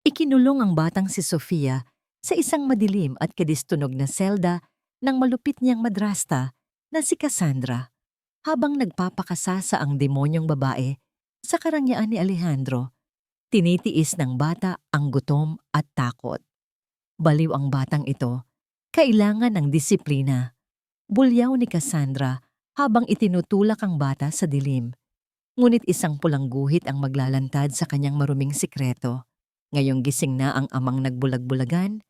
Ikinulong ang batang si Sofia sa isang madilim at kadistunog na selda ng malupit niyang madrasta na si Cassandra habang nagpapakasasa ang demonyong babae sa karangyaan ni Alejandro. Tinitiis ng bata ang gutom at takot. Baliw ang batang ito, kailangan ng disiplina. Bulyaw ni Cassandra habang itinutulak ang bata sa dilim. Ngunit isang pulang guhit ang maglalantad sa kanyang maruming sikreto. Ngayong gising na ang amang nagbulag-bulagan,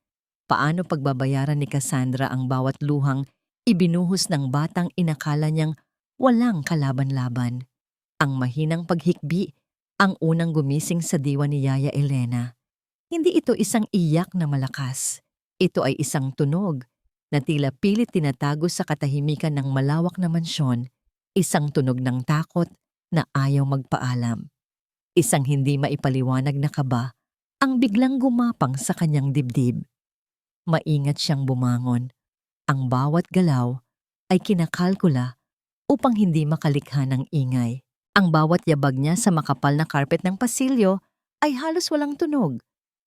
paano pagbabayaran ni Cassandra ang bawat luhang ibinuhos ng batang inakala niyang walang kalaban-laban? Ang mahinang paghikbi ang unang gumising sa diwa ni Yaya Elena. Hindi ito isang iyak na malakas. Ito ay isang tunog na tila pilit tinatago sa katahimikan ng malawak na mansyon, isang tunog ng takot na ayaw magpaalam. Isang hindi maipaliwanag na kaba ang biglang gumapang sa kanyang dibdib. Maingat siyang bumangon. Ang bawat galaw ay kinakalkula upang hindi makalikha ng ingay. Ang bawat yabag niya sa makapal na karpet ng pasilyo ay halos walang tunog.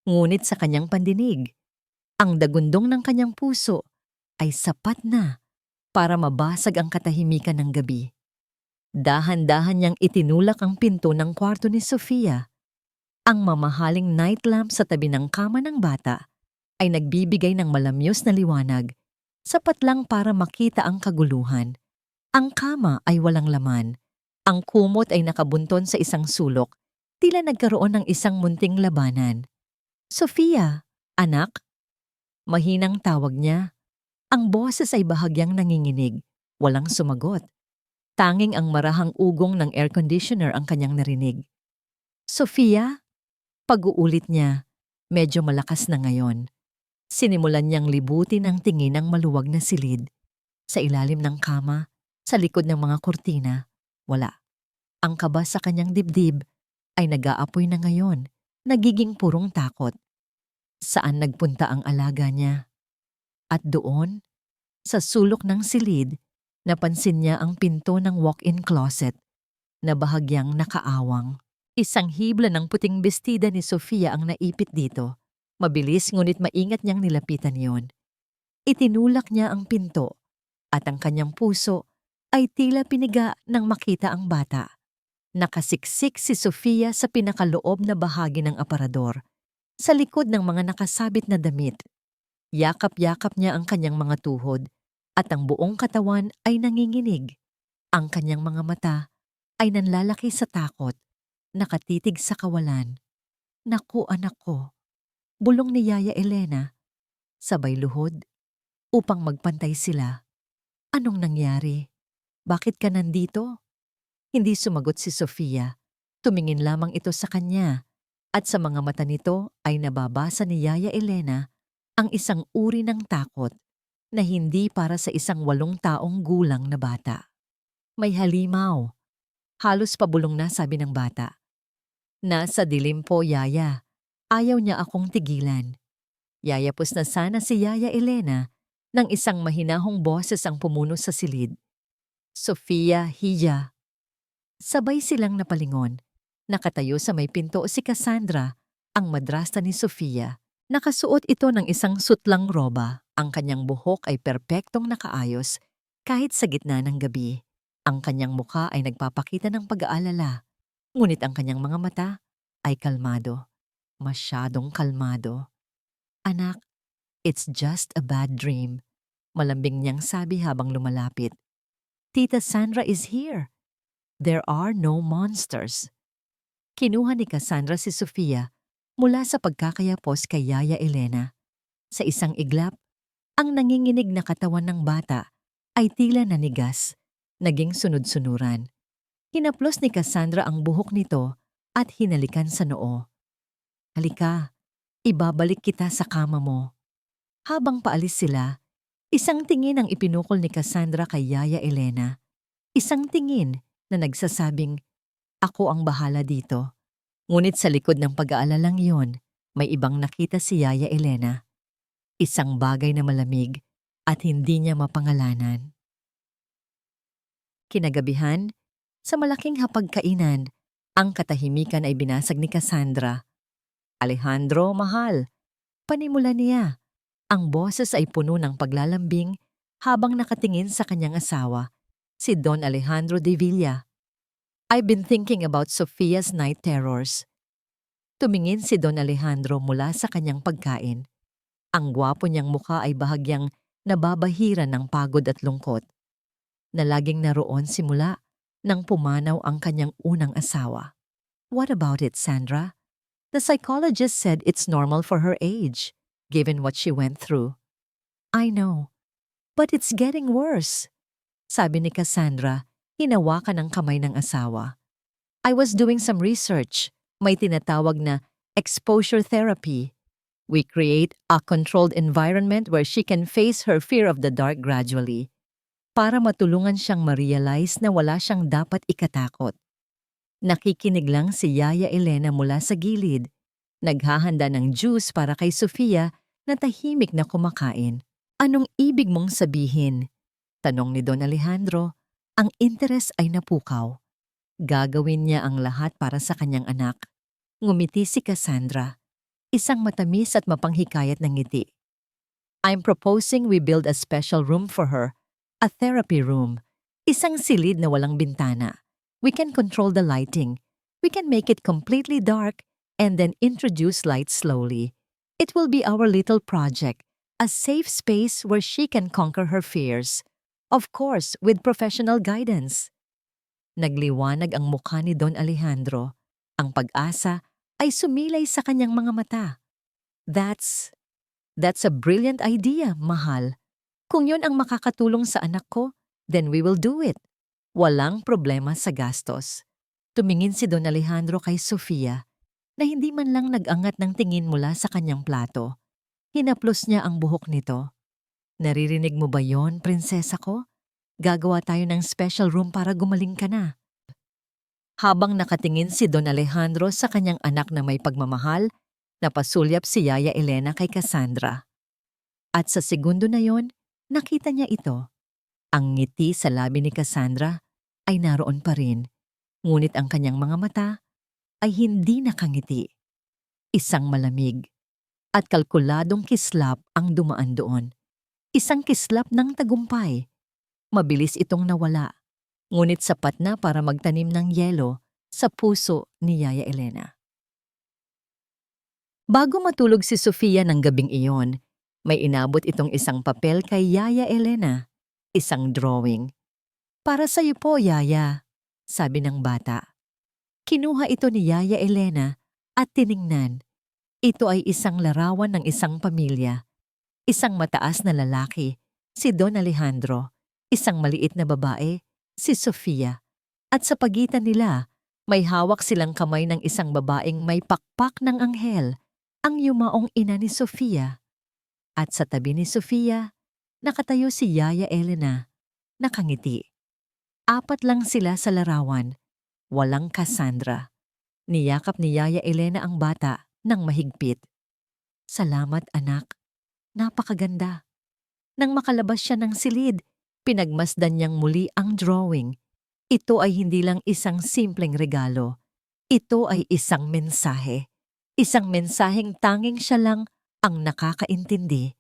Ngunit sa kanyang pandinig, ang dagundong ng kanyang puso ay sapat na para mabasag ang katahimikan ng gabi. Dahan-dahan niyang itinulak ang pinto ng kwarto ni Sofia. Ang mamahaling night lamp sa tabi ng kama ng bata ay nagbibigay ng malamyos na liwanag, sapat lang para makita ang kaguluhan. Ang kama ay walang laman. Ang kumot ay nakabunton sa isang sulok, tila nagkaroon ng isang munting labanan. "Sofia, anak?" Mahinang tawag niya. Ang boses ay bahagyang nanginginig, walang sumagot. Tanging ang marahang ugong ng air conditioner ang kanyang narinig. "Sofia?" Pag-uulit niya, medyo malakas na ngayon. Sinimulan niyang libutin ang tingin ng maluwag na silid. Sa ilalim ng kama, sa likod ng mga kurtina, wala. Ang kaba sa kanyang dibdib ay nag-aapoy na ngayon, nagiging purong takot. Saan nagpunta ang alaga niya? At doon, sa sulok ng silid, napansin niya ang pinto ng walk-in closet na bahagyang nakaawang. Isang hibla ng puting bestida ni Sofia ang naipit dito. Mabilis ngunit maingat niyang nilapitan yon. Itinulak niya ang pinto at ang kanyang puso ay tila piniga nang makita ang bata. Nakasiksik si Sofia sa pinakaloob na bahagi ng aparador, sa likod ng mga nakasabit na damit. Yakap-yakap niya ang kanyang mga tuhod at ang buong katawan ay nanginginig. Ang kanyang mga mata ay nanlalaki sa takot, nakatitig sa kawalan. "Naku, anak ko," bulong ni Yaya Elena, sabay luhod, upang magpantay sila. "Anong nangyari? Bakit ka nandito?" Hindi sumagot si Sofia. Tumingin lamang ito sa kanya, at sa mga mata nito ay nababasa ni Yaya Elena ang isang uri ng takot na hindi para sa isang 8 taong gulang na bata. "May halimaw," halos pabulong na sabi ng bata. "Nasa dilim po, Yaya. Ayaw niya akong tigilan." Yayapos na sana si Yaya Elena nang isang mahinahong boses ang pumuno sa silid. "Sofia, hiya." Sabay silang napalingon. Nakatayo sa may pinto si Cassandra, ang madrasta ni Sofia. Nakasuot ito ng isang sutlang roba. Ang kanyang buhok ay perpektong nakaayos kahit sa gitna ng gabi. Ang kanyang mukha ay nagpapakita ng pag-aalala. Ngunit ang kanyang mga mata ay kalmado. Masyadong kalmado. "Anak, it's just a bad dream," malambing niyang sabi habang lumalapit. "Tita Sandra is here. There are no monsters." Kinuha ni Cassandra si Sofia mula sa pagkakayapos kay Yaya Elena. Sa isang iglap, ang nanginginig na katawan ng bata ay tila nanigas, naging sunod-sunuran. Hinaplos ni Cassandra ang buhok nito at hinalikan sa noo. "Halika, ibabalik kita sa kama mo." Habang paalis sila, isang tingin ang ipinukol ni Cassandra kay Yaya Elena. Isang tingin na nagsasabing, "Ako ang bahala dito." Ngunit sa likod ng pag-aalalang iyon, may ibang nakita si Yaya Elena. Isang bagay na malamig at hindi niya mapangalanan. Kinagabihan, sa malaking hapagkainan, ang katahimikan ay binasag ni Cassandra. Alejandro, mahal. Panimula niya. Ang boses ay puno ng paglalambing habang nakatingin sa kanyang asawa, si Don Alejandro de Villa. I've been thinking about Sophia's night terrors. Tumingin si Don Alejandro mula sa kanyang pagkain. Ang gwapo niyang mukha ay bahagyang nababahiran ng pagod at lungkot, na laging naroon simula nang pumanaw ang kanyang unang asawa. What about it, Sandra? The psychologist said it's normal for her age, given what she went through. I know, but it's getting worse, sabi ni Cassandra, hinawakan ang kamay ng asawa. I was doing some research. May tinatawag na exposure therapy. We create a controlled environment where she can face her fear of the dark gradually, para matulungan siyang ma-realize na wala siyang dapat ikatakot. Nakikinig lang si Yaya Elena mula sa gilid, naghahanda ng juice para kay Sofia na tahimik na kumakain. Anong ibig mong sabihin? Tanong ni Don Alejandro. Ang interes ay napukaw. Gagawin niya ang lahat para sa kanyang anak. Ngumiti si Cassandra, isang matamis at mapanghikayat ng ngiti. I'm proposing we build a special room for her, a therapy room. Isang silid na walang bintana. We can control the lighting. We can make it completely dark and then introduce light slowly. It will be our little project, a safe space where she can conquer her fears. Of course, with professional guidance. Nagliwanag ang mukha ni Don Alejandro. Ang pag-asa ay sumilay sa kanyang mga mata. That's a brilliant idea, mahal. Kung yun ang makakatulong sa anak ko, then we will do it. Walang problema sa gastos. Tumingin si Don Alejandro kay Sofia na hindi man lang nag-angat ng tingin mula sa kanyang plato. Hinaplos niya ang buhok nito. Naririnig mo ba yon, prinsesa ko? Gagawa tayo ng special room para gumaling ka na. Habang nakatingin si Don Alejandro sa kanyang anak na may pagmamahal, napasulyap si Yaya Elena kay Cassandra. At sa segundo na yon, nakita niya ito. Ang ngiti sa labi ni Cassandra ay naroon pa rin, ngunit ang kanyang mga mata ay hindi nakangiti. Isang malamig at kalkuladong kislap ang dumaan doon. Isang kislap ng tagumpay. Mabilis itong nawala, ngunit sapat na para magtanim ng yelo sa puso ni Yaya Elena. Bago matulog si Sofia ng gabing iyon, may inabot itong isang papel kay Yaya Elena, isang drawing. Para sa iyo po, Yaya, sabi ng bata. Kinuha ito ni Yaya Elena at tiningnan. Ito ay isang larawan ng isang pamilya. Isang mataas na lalaki, si Don Alejandro. Isang maliit na babae, si Sofia. At sa pagitan nila, may hawak silang kamay ng isang babaeng may pakpak ng anghel, ang yumaong ina ni Sofia. At sa tabi ni Sofia, nakatayo si Yaya Elena, nakangiti. Apat lang sila sa larawan, walang Cassandra. Niyakap ni Yaya Elena ang bata ng mahigpit. Salamat anak, napakaganda. Nang makalabas siya ng silid, pinagmasdan niyang muli ang drawing. Ito ay hindi lang isang simpleng regalo. Ito ay isang mensahe. Isang mensaheng tanging siya lang ang nakakaintindi.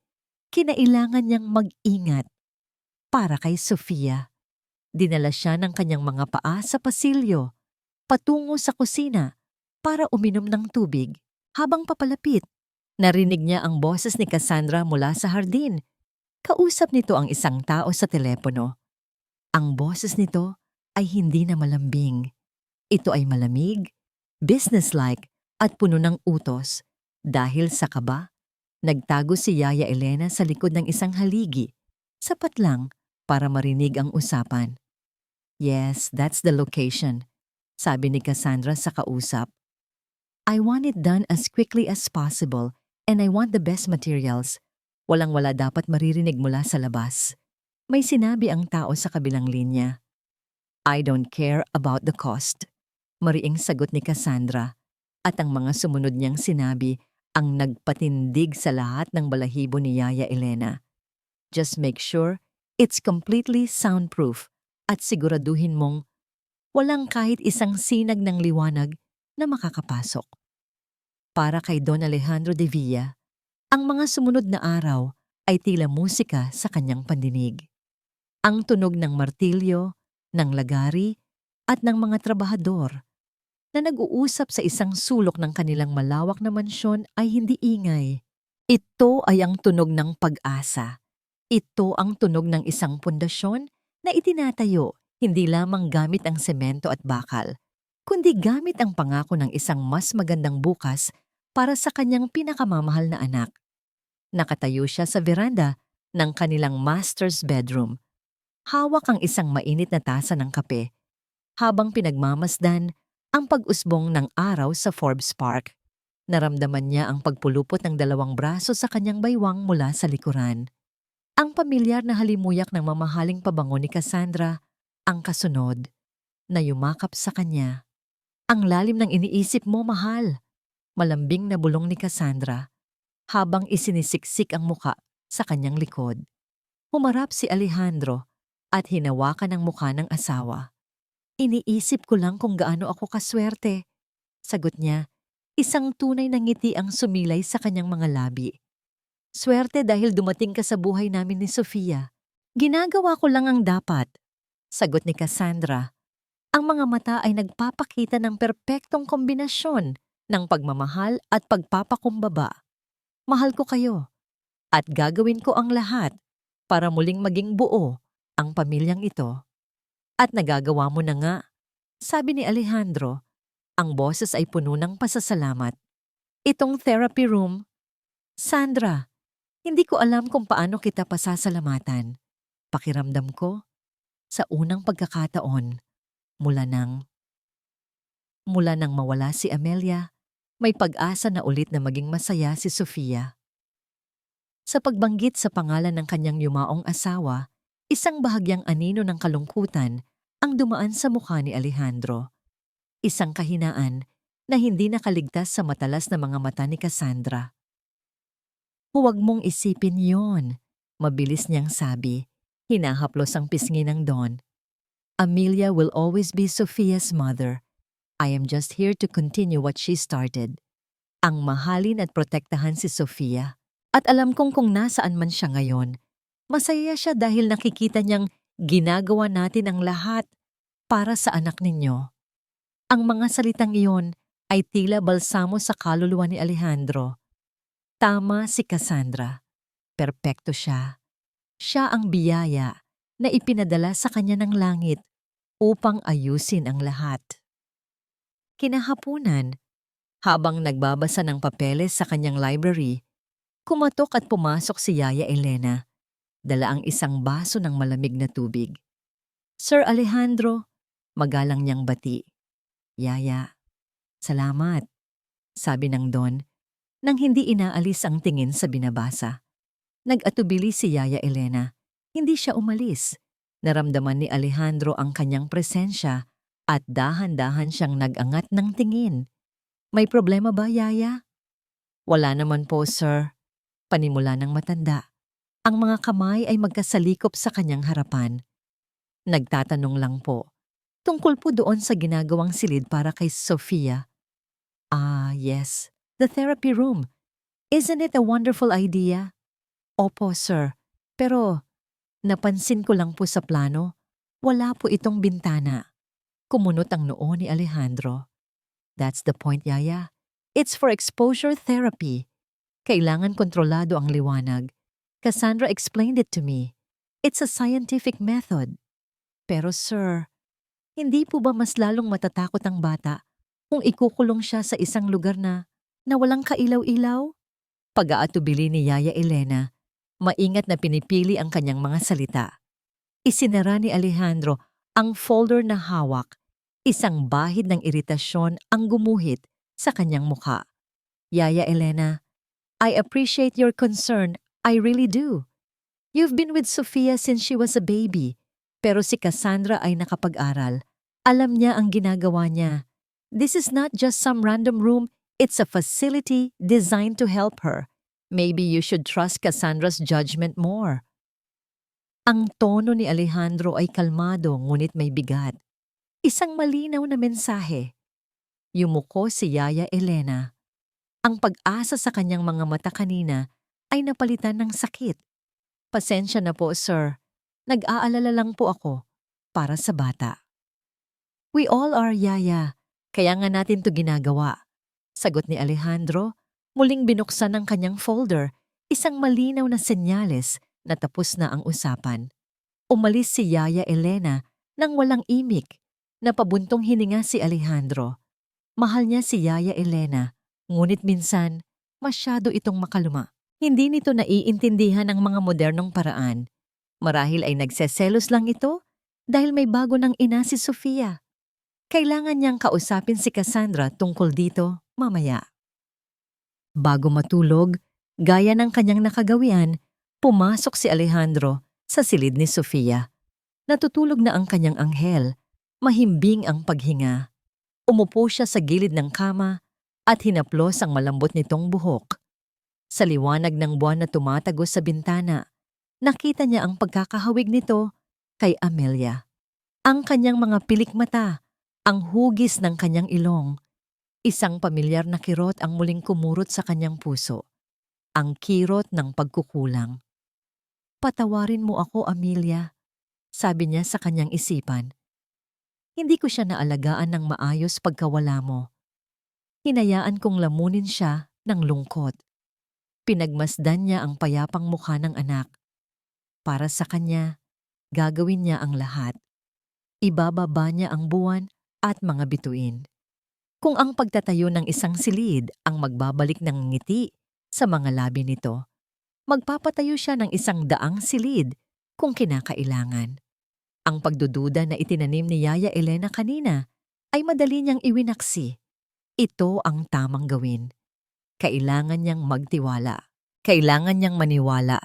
Kinailangan niyang mag-ingat. Para kay Sofia, dinala siya ng kanyang mga paa sa pasilyo, patungo sa kusina para uminom ng tubig. Habang papalapit, narinig niya ang boses ni Cassandra mula sa hardin. Kausap nito ang isang tao sa telepono. Ang boses nito ay hindi na malambing. Ito ay malamig, businesslike at puno ng utos. Dahil sa kaba, nagtago si Yaya Elena sa likod ng isang haligi, sapat lang para marinig ang usapan. Yes, that's the location, sabi ni Cassandra sa kausap. I want it done as quickly as possible and I want the best materials. Walang-wala dapat maririnig mula sa labas. May sinabi ang tao sa kabilang linya. I don't care about the cost. Mariing sagot ni Cassandra. At ang mga sumunod niyang sinabi ang nagpatindig sa lahat ng balahibo ni Yaya Elena. Just make sure it's completely soundproof at siguraduhin mong walang kahit isang sinag ng liwanag na makakapasok. Para kay Don Alejandro de Villa, ang mga sumunod na araw ay tila musika sa kanyang pandinig. Ang tunog ng martilyo, ng lagari, at ng mga trabahador na nag-uusap sa isang sulok ng kanilang malawak na mansyon ay hindi ingay. Ito ay ang tunog ng pag-asa. Ito ang tunog ng isang pundasyon na itinatayo hindi lamang gamit ang semento at bakal, kundi gamit ang pangako ng isang mas magandang bukas para sa kanyang pinakamamahal na anak. Nakatayo siya sa veranda ng kanilang master's bedroom. Hawak ang isang mainit na tasa ng kape habang pinagmamasdan ang pag-usbong ng araw sa Forbes Park. Naramdaman niya ang pagpulupot ng dalawang braso sa kanyang baywang mula sa likuran. Ang pamilyar na halimuyak ng mamahaling pabango ni Cassandra ang kasunod na yumakap sa kanya. Ang lalim ng iniisip mo, mahal. Malambing na bulong ni Cassandra habang isinisiksik ang muka sa kanyang likod. Humarap si Alejandro at hinawakan ang mukha ng asawa. Iniisip ko lang kung gaano ako kaswerte. Sagot niya, isang tunay na ngiti ang sumilay sa kanyang mga labi. Swerte dahil dumating ka sa buhay namin ni Sofia. Ginagawa ko lang ang dapat. Sagot ni Cassandra. Ang mga mata ay nagpapakita ng perpektong kombinasyon ng pagmamahal at pagpapakumbaba. Mahal ko kayo at gagawin ko ang lahat para muling maging buo ang pamilyang ito. At nagagawa mo na nga, sabi ni Alejandro. Ang boses ay puno ng pasasalamat. Itong therapy room, Sandra, hindi ko alam kung paano kita pasasalamatan. Pakiramdam ko, sa unang pagkakataon, mula nang mawala si Amelia, may pag-asa na ulit na maging masaya si Sofia. Sa pagbanggit sa pangalan ng kanyang yumaong asawa, isang bahagyang anino ng kalungkutan ang dumaan sa mukha ni Alejandro. Isang kahinaan na hindi nakaligtas sa matalas na mga mata ni Cassandra. Huwag mong isipin yon, mabilis niyang sabi. Hinahaplos ang pisngi ng Don. Amelia will always be Sofia's mother. I am just here to continue what she started. Ang mahalin at protektahan si Sofia. At alam kong kung nasaan man siya ngayon, masaya siya dahil nakikita niyang ginagawa natin ang lahat para sa anak ninyo. Ang mga salitang iyon ay tila balsamo sa kaluluwa ni Alejandro. Tama si Cassandra. Perpekto siya. Siya ang biyaya na ipinadala sa kanya ng langit upang ayusin ang lahat. Kinahapunan, habang nagbabasa ng papeles sa kanyang library, kumatok at pumasok si Yaya Elena. Dala ang isang baso ng malamig na tubig. Sir Alejandro, magalang niyang bati. Yaya, salamat, sabi ng Don, nang hindi inaalis ang tingin sa binabasa. Nag-atubili si Yaya Elena. Hindi siya umalis. Naramdaman ni Alejandro ang kanyang presensya at dahan-dahan siyang nag-angat ng tingin. May problema ba, Yaya? Wala naman po, sir. Panimula ng matanda. Ang mga kamay ay magkasalikop sa kanyang harapan. Nagtatanong lang po. Tungkol po doon sa ginagawang silid para kay Sofia. Ah, yes. The therapy room. Isn't it a wonderful idea? Opo, sir. Pero napansin ko lang po sa plano, wala po itong bintana. Kumunot ang noo ni Alejandro. That's the point, Yaya. It's for exposure therapy. Kailangan kontrolado ang liwanag. Cassandra explained it to me. It's a scientific method. Pero sir, hindi po ba mas lalong matatakot ang bata kung ikukulong siya sa isang lugar na walang kailaw-ilaw? Pag-aatubili ni Yaya Elena, maingat na pinipili ang kanyang mga salita. Isinara ni Alejandro ang folder na hawak. Isang bahid ng iritasyon ang gumuhit sa kanyang mukha. Yaya Elena, I appreciate your concern. I really do. You've been with Sofia since she was a baby. Pero si Cassandra ay nakapag-aral. Alam niya ang ginagawa niya. This is not just some random room. It's a facility designed to help her. Maybe you should trust Cassandra's judgment more. Ang tono ni Alejandro ay kalmado ngunit may bigat. Isang malinaw na mensahe. Yumuko si Yaya Elena. Ang pag-asa sa kanyang mga mata kanina ay napalitan ng sakit. Pasensya na po, sir. Nag-aalala lang po ako para sa bata. We all are, Yaya. Kaya nga natin to ginagawa. Sagot ni Alejandro, muling binuksan ng kanyang folder, isang malinaw na senyales na tapos na ang usapan. Umalis si Yaya Elena nang walang imik. Napabuntong hininga si Alejandro. Mahal niya si Yaya Elena, ngunit minsan, masyado itong makaluma. Hindi nito naiintindihan ang mga modernong paraan. Marahil ay nagseselos lang ito dahil may bago ng ina si Sofia. Kailangan niyang kausapin si Cassandra tungkol dito mamaya. Bago matulog, gaya ng kanyang nakagawian, pumasok si Alejandro sa silid ni Sofia. Natutulog na ang kanyang anghel, mahimbing ang paghinga. Umupo siya sa gilid ng kama at hinaplos ang malambot nitong buhok. Sa liwanag ng buwan na tumatagos sa bintana, nakita niya ang pagkakahawig nito kay Amelia. Ang kanyang mga pilik mata, ang hugis ng kanyang ilong, isang pamilyar na kirot ang muling kumurot sa kanyang puso. Ang kirot ng pagkukulang. Patawarin mo ako, Amelia, sabi niya sa kanyang isipan. Hindi ko siya naalagaan ng maayos pagkawala mo. Hinayaan kong lamunin siya ng lungkot. Pinagmasdan niya ang payapang mukha ng anak. Para sa kanya, gagawin niya ang lahat. Ibababa niya ang buwan at mga bituin. Kung ang pagtatayo ng isang silid ang magbabalik ng ngiti sa mga labi nito, magpapatayo siya ng 100 silid kung kinakailangan. Ang pagdududa na itinanim ni Yaya Elena kanina ay madali niyang iwinaksi. Ito ang tamang gawin. Kailangan niyang magtiwala. Kailangan niyang maniwala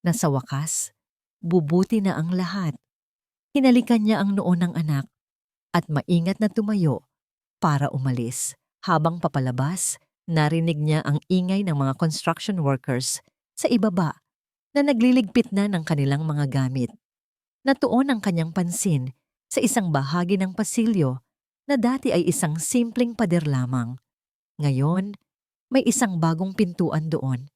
na sa wakas, bubuti na ang lahat. Hinalikan niya ang noo ng anak at maingat na tumayo para umalis. Habang papalabas, narinig niya ang ingay ng mga construction workers sa ibaba na nagliligpit na ng kanilang mga gamit. Natuon ang kanyang pansin sa isang bahagi ng pasilyo na dati ay isang simpleng pader lamang. Ngayon, may isang bagong pintuan doon.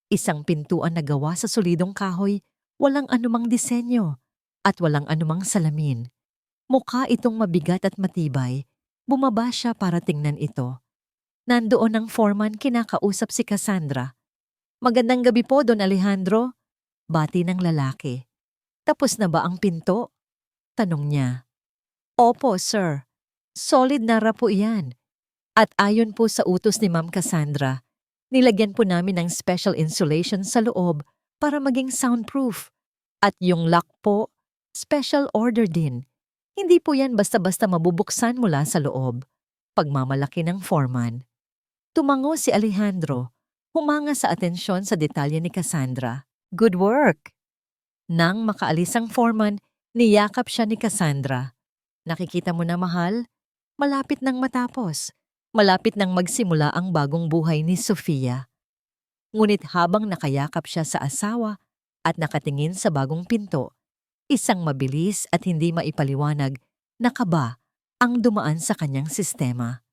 Isang pintuan na gawa sa solidong kahoy, walang anumang disenyo at walang anumang salamin. Mukha itong mabigat at matibay. Bumaba siya para tingnan ito. Nandoon ang foreman, kinakausap si Cassandra. Magandang gabi po, Don Alejandro. Bati ng lalaki. Tapos na ba ang pinto? Tanong niya. Opo, sir. Solid na po iyan. At ayon po sa utos ni Ma'am Cassandra, nilagyan po namin ng special insulation sa loob para maging soundproof. At yung lock po, special order din. Hindi po yan basta-basta mabubuksan mula sa loob. Pagmamalaki ng foreman. Tumango si Alejandro, humanga sa atensyon sa detalye ni Cassandra. Good work! Nang makaalis ang foreman, niyakap siya ni Cassandra. Nakikita mo na, mahal? Malapit nang matapos. Malapit nang magsimula ang bagong buhay ni Sofia. Ngunit habang nakayakap siya sa asawa at nakatingin sa bagong pinto, isang mabilis at hindi maipaliwanag na kaba ang dumaan sa kanyang sistema.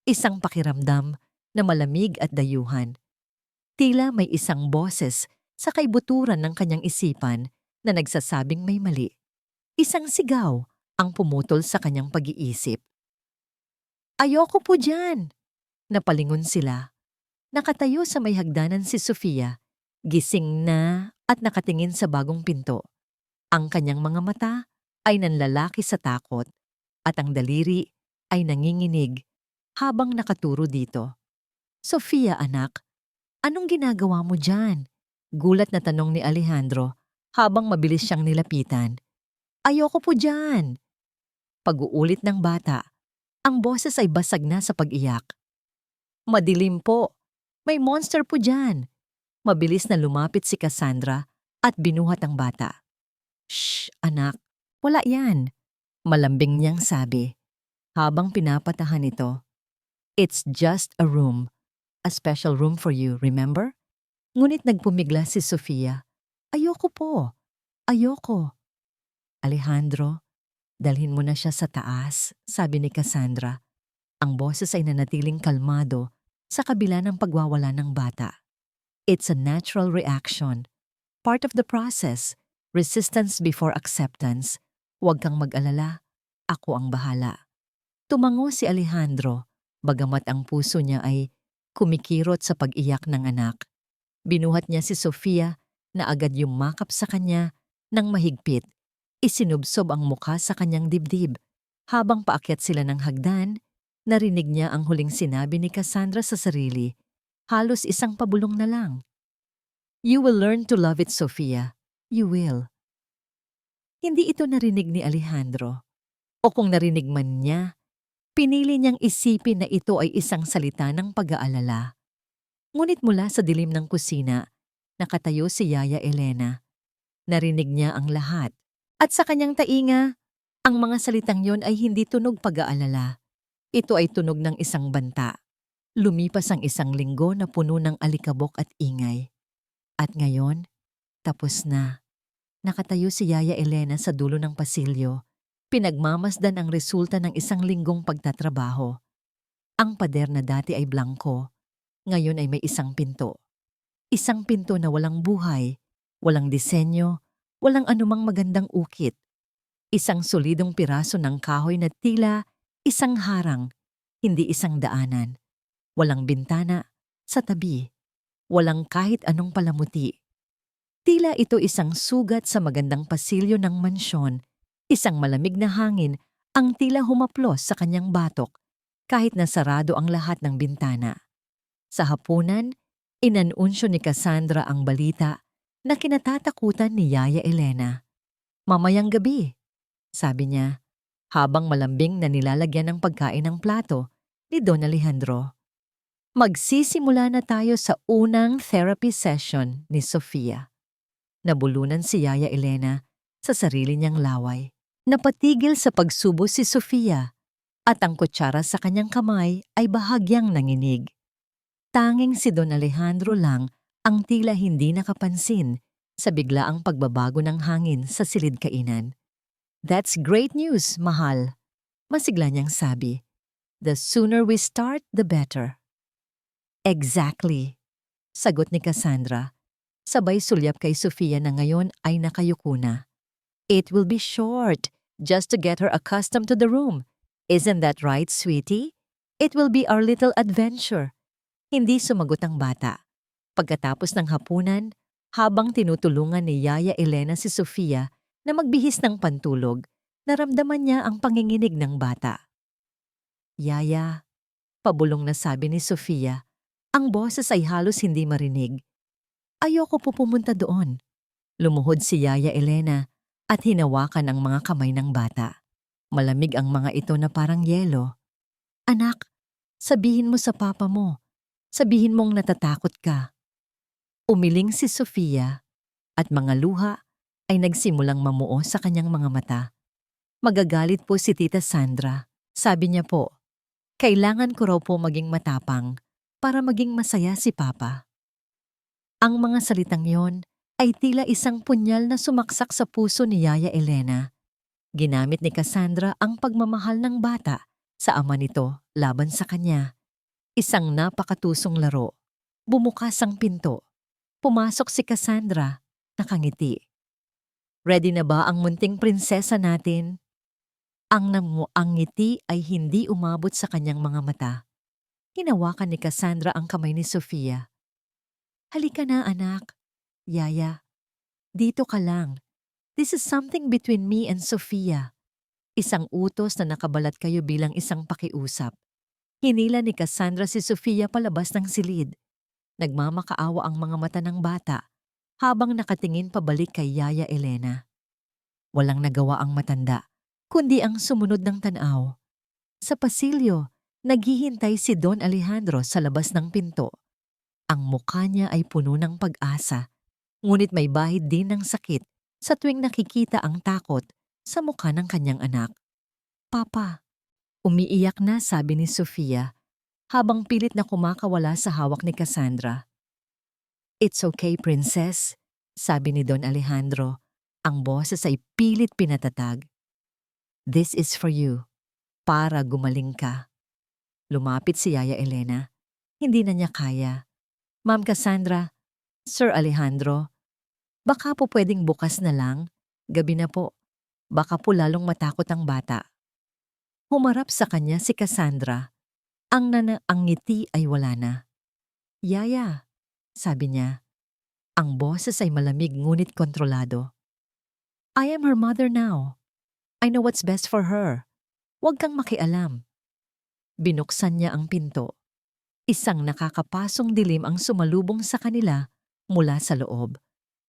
Isang pakiramdam na malamig at dayuhan. Tila may isang boses sa kaibuturan ng kanyang isipan na nagsasabing may mali. Isang sigaw ang pumutol sa kanyang pag-iisip. Ayoko po dyan! Napalingon sila. Nakatayo sa may hagdanan si Sofia, gising na at nakatingin sa bagong pinto. Ang kanyang mga mata ay nanlalaki sa takot at ang daliri ay nanginginig habang nakaturo dito. Sofia, anak, anong ginagawa mo dyan? Gulat na tanong ni Alejandro habang mabilis siyang nilapitan. Ayoko po dyan! Pag-uulit ng bata, ang boses ay basag na sa pag-iyak. Madilim po. May monster po dyan. Mabilis na lumapit si Cassandra at binuhat ang bata. Shh, anak. Wala yan. Malambing niyang sabi. Habang pinapatahan ito. It's just a room. A special room for you, remember? Ngunit nagpumigla si Sofia. Ayoko po. Ayoko. Alejandro, dalhin mo na siya sa taas, sabi ni Cassandra. Ang boses ay nanatiling kalmado sa kabila ng pagwawala ng bata. It's a natural reaction, part of the process, resistance before acceptance. Huwag kang mag-alala, ako ang bahala. Tumango si Alejandro, bagamat ang puso niya ay kumikirot sa pag-iyak ng anak. Binuhat niya si Sofia na agad yumakap sa kanya ng mahigpit. Isinubsob ang mukha sa kanyang dibdib. Habang paakyat sila ng hagdan, narinig niya ang huling sinabi ni Cassandra sa sarili. Halos isang pabulong na lang. You will learn to love it, Sofia. You will. Hindi ito narinig ni Alejandro. O kung narinig man niya, pinili niyang isipin na ito ay isang salita ng pag-aalala. Ngunit mula sa dilim ng kusina, nakatayo si Yaya Elena. Narinig niya ang lahat. At sa kanyang tainga, ang mga salitang yon ay hindi tunog pag-aalala. Ito ay tunog ng isang banta. Lumipas ang isang linggo na puno ng alikabok at ingay. At ngayon, tapos na. Nakatayo si Yaya Elena sa dulo ng pasilyo. Pinagmamasdan ang resulta ng isang linggong pagtatrabaho. Ang pader na dati ay blanko. Ngayon ay may isang pinto. Isang pinto na walang buhay, walang disenyo, walang anumang magandang ukit. Isang solidong piraso ng kahoy na tila isang harang, hindi isang daanan. Walang bintana, sa tabi. Walang kahit anong palamuti. Tila ito isang sugat sa magandang pasilyo ng mansyon. Isang malamig na hangin ang tila humaplos sa kanyang batok kahit na sarado ang lahat ng bintana. Sa hapunan, inanunsyo ni Cassandra ang balita na kinatatakutan ni Yaya Elena. Mamayang gabi, sabi niya, habang malambing na nilalagyan ng pagkain ng plato ni Don Alejandro. Magsisimula na tayo sa unang therapy session ni Sofia. Nabulunan si Yaya Elena sa sarili niyang laway. Napatigil sa pagsubo si Sofia at ang kutsara sa kanyang kamay ay bahagyang nanginig. Tanging si Don Alejandro lang ang tila hindi nakapansin sa biglaang pagbabago ng hangin sa silid kainan. That's great news, mahal. Masigla niyang sabi. The sooner we start, the better. Exactly, sagot ni Cassandra. Sabay sulyap kay Sofia na ngayon ay nakayuko na. It will be short, just to get her accustomed to the room. Isn't that right, sweetie? It will be our little adventure. Hindi sumagot ang bata. Pagkatapos ng hapunan, habang tinutulungan ni Yaya Elena si Sofia na magbihis ng pantulog, naramdaman niya ang panginginig ng bata. Yaya, pabulong na sabi ni Sofia, ang boses ay halos hindi marinig. Ayoko po pumunta doon. Lumuhod si Yaya Elena at hinawakan ang mga kamay ng bata. Malamig ang mga ito na parang yelo. Anak, sabihin mo sa papa mo. Sabihin mong natatakot ka. Umiling si Sofia at mga luha ay nagsimulang mamuo sa kanyang mga mata. Magagalit po si Tita Sandra. Sabi niya po, kailangan ko raw po maging matapang para maging masaya si Papa. Ang mga salitang yon ay tila isang punyal na sumaksak sa puso ni Yaya Elena. Ginamit ni Cassandra ang pagmamahal ng bata sa ama nito laban sa kanya. Isang napakatusong laro. Bumukas ang pinto. Pumasok si Cassandra, nakangiti. Ready na ba ang munting prinsesa natin? Ang ngiti ay hindi umabot sa kanyang mga mata. Hinawakan ni Cassandra ang kamay ni Sofia. Halika na, anak. Yaya, dito ka lang. This is something between me and Sofia. Isang utos na nakabalat kayo bilang isang pakiusap. Hinila ni Cassandra si Sofia palabas ng silid. Nagmamakaawa ang mga mata ng bata habang nakatingin pabalik kay Yaya Elena. Walang nagawa ang matanda, kundi ang sumunod ng tanaw. Sa pasilyo, naghihintay si Don Alejandro sa labas ng pinto. Ang mukha niya ay puno ng pag-asa, ngunit may bahid din ng sakit sa tuwing nakikita ang takot sa mukha ng kanyang anak. Papa, umiiyak na sabi ni Sofia habang pilit na kumakawala sa hawak ni Cassandra. It's okay, princess, sabi ni Don Alejandro. Ang boses ay pilit pinatatag. This is for you, para gumaling ka. Lumapit si Yaya Elena. Hindi na niya kaya. Ma'am Cassandra, Sir Alejandro, baka po pwedeng bukas na lang? Gabi na po. Baka po lalong matakot ang bata. Humarap sa kanya si Cassandra. Ang ngiti ay wala na. Yaya, sabi niya. Ang boses ay malamig ngunit kontrolado. I am her mother now. I know what's best for her. Huwag kang makialam. Binuksan niya ang pinto. Isang nakakapasong dilim ang sumalubong sa kanila mula sa loob.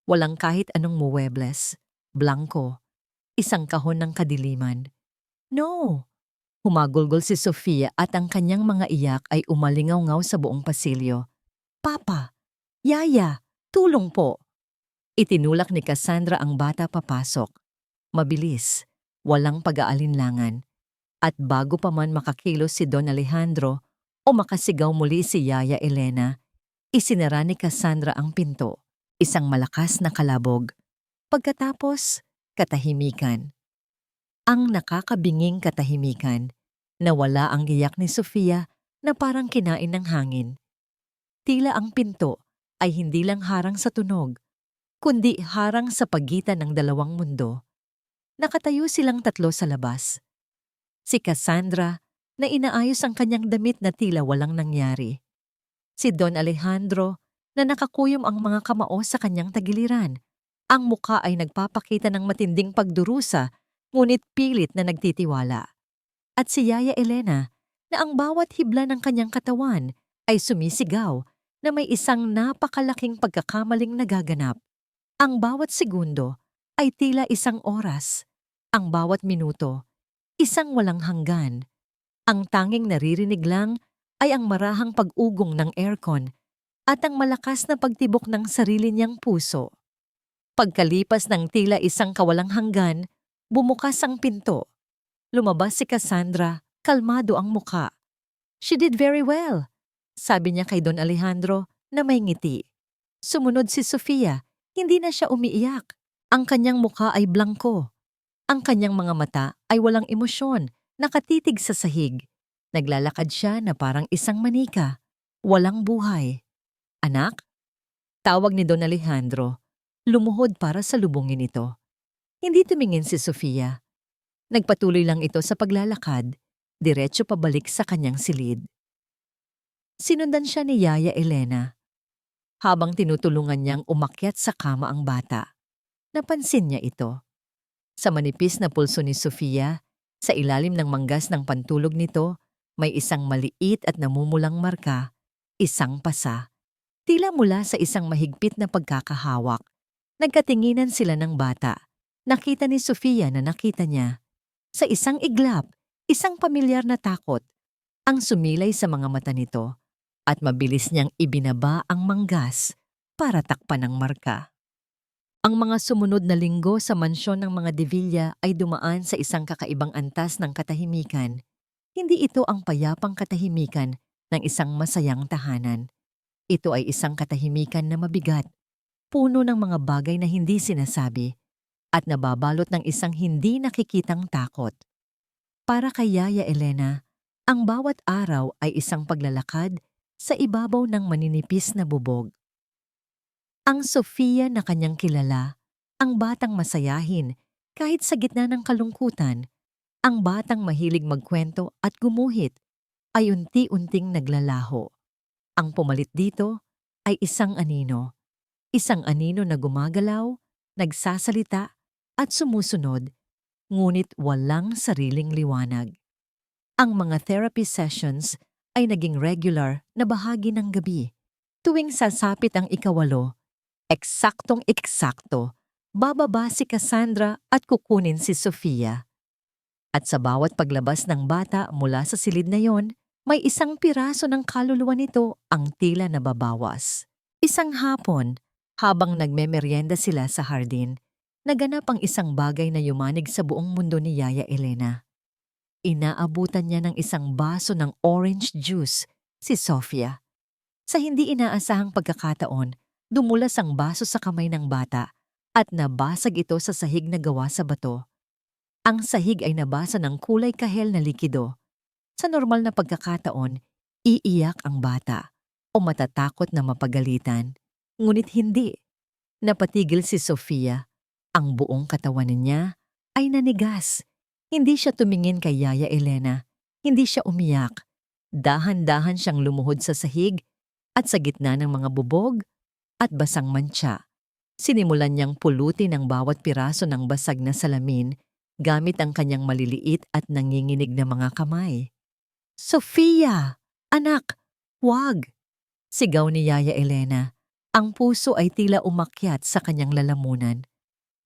Walang kahit anong muwebles. Blanco. Isang kahon ng kadiliman. No! Humagulgol si Sofia at ang kanyang mga iyak ay umalingaw-ngaw sa buong pasilyo. Papa! Yaya! Tulong po! Itinulak ni Cassandra ang bata papasok. Mabilis, walang pag-aalinlangan. At bago pa man makakilos si Don Alejandro o makasigaw muli si Yaya Elena, isinara ni Cassandra ang pinto, isang malakas na kalabog. Pagkatapos, katahimikan. Ang nakakabinging katahimikan, nawala ang iyak ni Sofia na parang kinain ng hangin. Tila ang pinto ay hindi lang harang sa tunog, kundi harang sa pagitan ng dalawang mundo. Nakatayo silang tatlo sa labas. Si Cassandra na inaayos ang kanyang damit na tila walang nangyari. Si Don Alejandro na nakakuyom ang mga kamao sa kanyang tagiliran. Ang muka ay nagpapakita ng matinding pagdurusa ngunit pilit na nagtitiwala. At si Yaya Elena na ang bawat hibla ng kanyang katawan ay sumisigaw na may isang napakalaking pagkakamaling nagaganap. Ang bawat segundo ay tila isang oras. Ang bawat minuto, isang walang hanggan. Ang tanging naririnig lang ay ang marahang pag-ugong ng aircon at ang malakas na pagtibok ng sarili niyang puso. Pagkalipas ng tila isang kawalang hanggan, bumukas ang pinto. Lumabas si Cassandra, kalmado ang muka. She did very well, sabi niya kay Don Alejandro na may ngiti. Sumunod si Sofia, hindi na siya umiiyak. Ang kanyang muka ay blanko. Ang kanyang mga mata ay walang emosyon, nakatitig sa sahig. Naglalakad siya na parang isang manika, walang buhay. Anak? Tawag ni Don Alejandro, lumuhod para salubungin ito. Hindi tumingin si Sofia. Nagpatuloy lang ito sa paglalakad, diretso pabalik sa kanyang silid. Sinundan siya ni Yaya Elena. Habang tinutulungan niyang umakyat sa kama ang bata, napansin niya ito. Sa manipis na pulso ni Sofia, sa ilalim ng manggas ng pantulog nito, may isang maliit at namumulang marka, isang pasa. Tila mula sa isang mahigpit na pagkakahawak. Nagkatinginan sila ng bata. Nakita ni Sofia na nakita niya. Sa isang iglap, isang pamilyar na takot ang sumilay sa mga mata nito at mabilis niyang ibinaba ang manggas para takpan ang marka. Ang mga sumunod na linggo sa mansyon ng mga De Villa ay dumaan sa isang kakaibang antas ng katahimikan. Hindi ito ang payapang katahimikan ng isang masayang tahanan. Ito ay isang katahimikan na mabigat, puno ng mga bagay na hindi sinasabi, at nababalot ng isang hindi nakikitang takot. Para kay Yaya Elena, ang bawat araw ay isang paglalakad sa ibabaw ng maninipis na bubog. Ang Sofia na kanyang kilala, ang batang masayahin kahit sa gitna ng kalungkutan, ang batang mahilig magkwento at gumuhit, ay unti-unting naglalaho. Ang pumalit dito ay isang anino. Isang anino na gumagalaw, nagsasalita, at sumusunod, ngunit walang sariling liwanag. Ang mga therapy sessions ay naging regular na bahagi ng gabi. Tuwing sasapit ang ikawalo, eksaktong-eksakto, bababa si Cassandra at kukunin si Sofia. At sa bawat paglabas ng bata mula sa silid na yon, may isang piraso ng kaluluwa nito ang tila nababawas. Isang hapon, habang nagmemeryenda sila sa hardin, naganap ang isang bagay na yumanig sa buong mundo ni Yaya Elena. Inaabutan niya ng isang baso ng orange juice, si Sofia. Sa hindi inaasahang pagkakataon, dumulas ang baso sa kamay ng bata at nabasag ito sa sahig na gawa sa bato. Ang sahig ay nabasa ng kulay kahel na likido. Sa normal na pagkakataon, iiyak ang bata. o matatakot na mapagalitan. Ngunit hindi. Napatigil si Sofia. Ang buong katawan niya ay nanigas. Hindi siya tumingin kay Yaya Elena. Hindi siya umiyak. Dahan-dahan siyang lumuhod sa sahig at sa gitna ng mga bubog at basang mantsa. Sinimulan niyang pulutin ang bawat piraso ng basag na salamin gamit ang kanyang maliliit at nanginginig na mga kamay. "Sofia! Anak! Huwag!" Sigaw ni Yaya Elena. Ang puso ay tila umakyat sa kanyang lalamunan.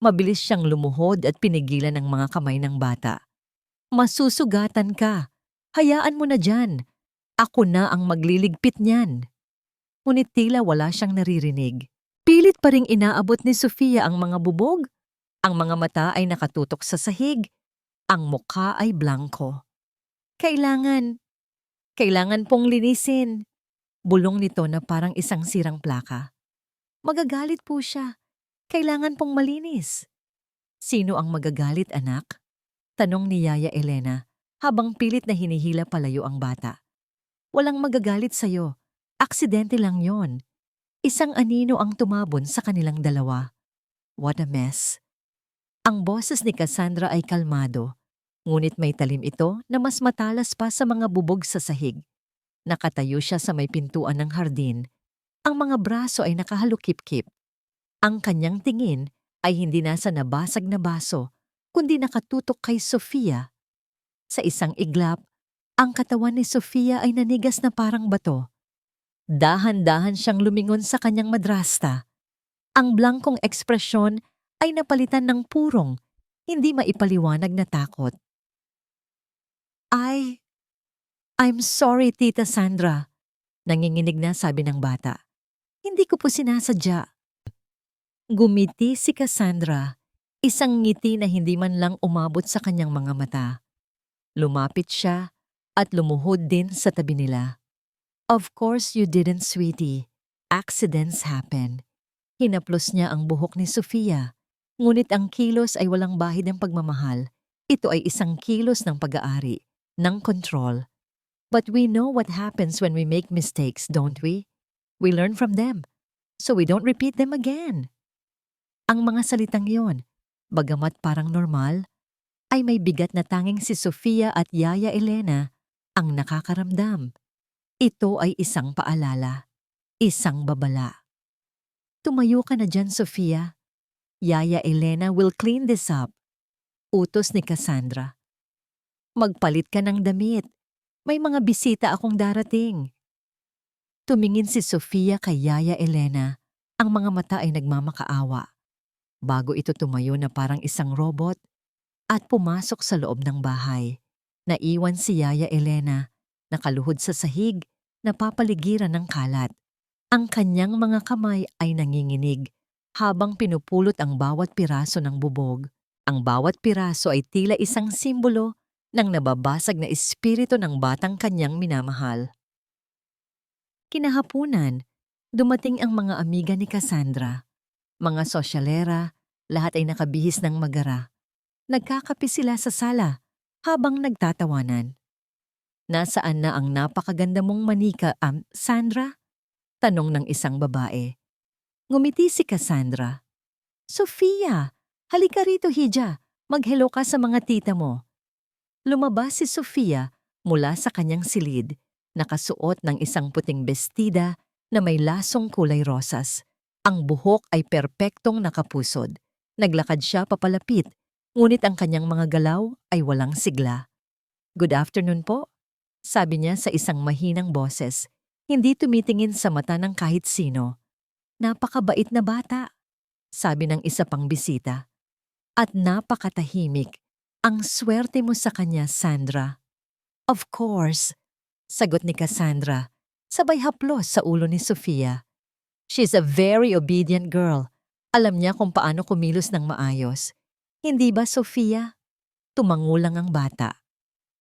Mabilis siyang lumuhod at pinigilan ang mga kamay ng bata. "Masusugatan ka. Hayaan mo na dyan. Ako na ang magliligpit niyan." Ngunit tila wala siyang naririnig. Pilit pa ring inaabot ni Sofia ang mga bubog. Ang mga mata ay nakatutok sa sahig. Ang mukha ay blanko. Kailangan pong linisin." Bulong nito na parang isang sirang plaka. "Magagalit po siya. Kailangan pong malinis." "Sino ang magagalit, anak?" Tanong ni Yaya Elena habang pilit na hinihila palayo ang bata. "Walang magagalit sa'yo. Aksidente lang yon. Isang anino ang tumabon sa kanilang dalawa." What a mess. Ang boses ni Cassandra ay kalmado, ngunit may talim ito na mas matalas pa sa mga bubog sa sahig. Nakatayo siya sa may pintuan ng hardin. Ang mga braso ay nakahalukip-kip. Ang kanyang tingin ay hindi nasa nabasag na baso, kundi nakatutok kay Sofia. Sa isang iglap, ang katawan ni Sofia ay nanigas na parang bato. Dahan-dahan siyang lumingon sa kanyang madrasta. Ang blankong ekspresyon ay napalitan ng purong, hindi maipaliwanag na takot. I'm sorry, Tita Sandra." Nanginginig na sabi ng bata. "Hindi ko po sinasadya." Gumiti si Cassandra, isang ngiti na hindi man lang umabot sa kanyang mga mata. Lumapit siya at lumuhod din sa tabi nila. "Of course you didn't, sweetie. Accidents happen." Hinaplos niya ang buhok ni Sofia, ngunit ang kilos ay walang bahid ng pagmamahal. Ito ay isang kilos ng pag-aari, ng control. But we know what happens when we make mistakes, don't we? We learn from them, so we don't repeat them again. Ang mga salitang yon, bagamat parang normal, ay may bigat na tanging si Sofia at Yaya Elena ang nakakaramdam. Ito ay isang paalala, isang babala. "Tumayo ka na dyan, Sofia. Yaya Elena will clean this up." Utos ni Cassandra. "Magpalit ka ng damit. May mga bisita akong darating." Tumingin si Sofia kay Yaya Elena. Ang mga mata ay nagmamakaawa. Bago ito tumayo na parang isang robot at pumasok sa loob ng bahay. Naiwan si Yaya Elena, nakaluhod sa sahig, napapaligiran ng kalat. Ang kanyang mga kamay ay nanginginig habang pinupulot ang bawat piraso ng bubog. Ang bawat piraso ay tila isang simbolo ng nababasag na espiritu ng batang kanyang minamahal. Kinahapunan, dumating ang mga amiga ni Cassandra. Mga sosyalera, lahat ay nakabihis ng magara. Nagkakape sila sa sala habang nagtatawanan. "Nasaan na ang napakaganda mong manika, Sandra?" Tanong ng isang babae. Ngumiti si Cassandra. "Sofia, halika rito, hija. Mag-hello ka sa mga tita mo." Lumabas si Sofia mula sa kanyang silid, nakasuot ng isang puting bestida na may lasong kulay rosas. Ang buhok ay perpektong nakapusod. Naglakad siya papalapit, ngunit ang kanyang mga galaw ay walang sigla. "Good afternoon po," sabi niya sa isang mahinang boses, hindi tumitingin sa mata ng kahit sino. "Napakabait na bata," sabi ng isa pang bisita. "At napakatahimik. Ang swerte mo sa kanya, Sandra." "Of course," sagot ni Cassandra, sabay haplos sa ulo ni Sofia. "She's a very obedient girl. Alam niya kung paano kumilos ng maayos. Hindi ba, Sofia?" Tumangulang ang bata.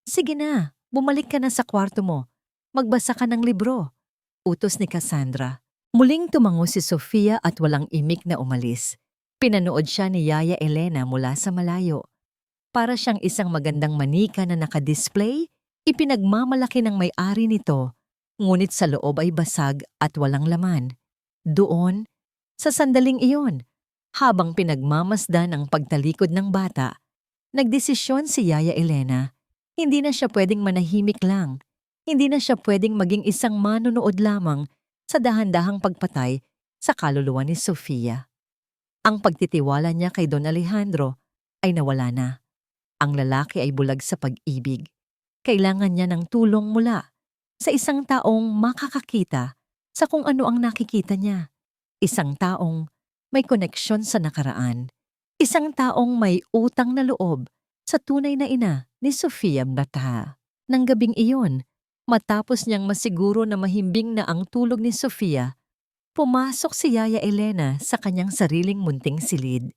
"Sige na, bumalik ka na sa kwarto mo. Magbasa ka ng libro," utos ni Cassandra. Muling tumango si Sofia at walang imik na umalis. Pinanood siya ni Yaya Elena mula sa malayo. Para siyang isang magandang manika na nakadisplay, ipinagmamalaki ng may-ari nito Ngunit sa loob ay basag at walang laman. Doon, sa sandaling iyon, habang pinagmamasdan ang pagtalikod ng bata, nagdesisyon si Yaya Elena. Hindi na siya pwedeng manahimik lang. Hindi na siya pwedeng maging isang manonood lamang sa dahan-dahang pagpatay sa kaluluwa ni Sofia. Ang pagtitiwala niya kay Don Alejandro ay nawala na. Ang lalaki ay bulag sa pag-ibig. Kailangan niya ng tulong mula sa isang taong makakakita sa kung ano ang nakikita niya. Isang taong may koneksyon sa nakaraan. Isang taong may utang na loob sa tunay na ina ni Sofia Bata. Nang gabing iyon, matapos niyang masiguro na mahimbing na ang tulog ni Sofia, pumasok si Yaya Elena sa kanyang sariling munting silid.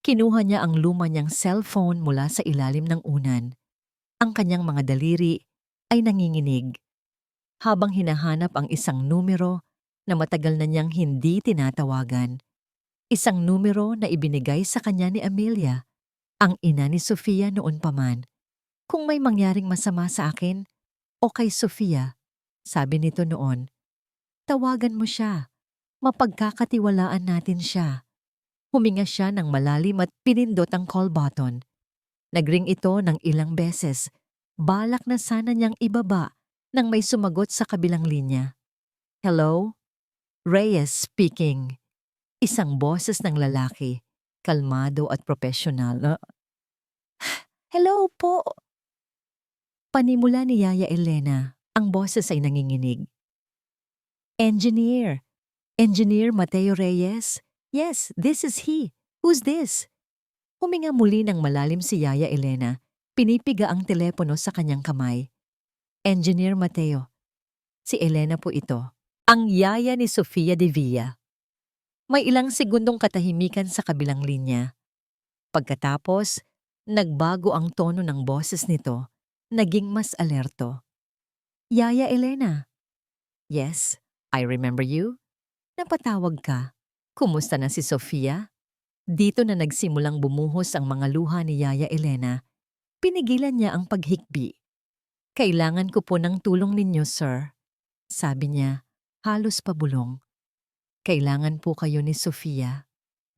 Kinuha niya ang luma niyang cellphone mula sa ilalim ng unan. Ang kanyang mga daliri ay nanginginig. Habang hinahanap ang isang numero na matagal na niyang hindi tinatawagan. Isang numero na ibinigay sa kanya ni Amelia, ang ina ni Sofia noon pa man. Kung may mangyaring masama sa akin o kay Sofia, sabi nito noon, tawagan mo siya. Mapagkakatiwalaan natin siya. Huminga siya ng malalim at pinindot ang call button. Nagring ito ng ilang beses. Balak na sana niyang ibaba nang may sumagot sa kabilang linya. Hello? Reyes speaking. Isang boses ng lalaki, kalmado at profesional. Hello po. Panimula ni Yaya Elena, ang boses ay nanginginig. Engineer. Engineer Mateo Reyes? Yes, this is he. Who's this? Huminga muli ng malalim si Yaya Elena. Pinipiga ang telepono sa kanyang kamay. Engineer Mateo. Si Elena po ito. Ang yaya ni Sofia de Villa. May ilang segundong katahimikan sa kabilang linya. Pagkatapos, nagbago ang tono ng boses nito. Naging mas alerto. Yaya Elena. Yes, I remember you. Napatawag ka. Kumusta na si Sofia? Dito na nagsimulang bumuhos ang mga luha ni Yaya Elena. Pinigilan niya ang paghikbi. Kailangan ko po ng tulong ninyo, sir. Sabi niya, halos pabulong. Kailangan po kayo ni Sofia.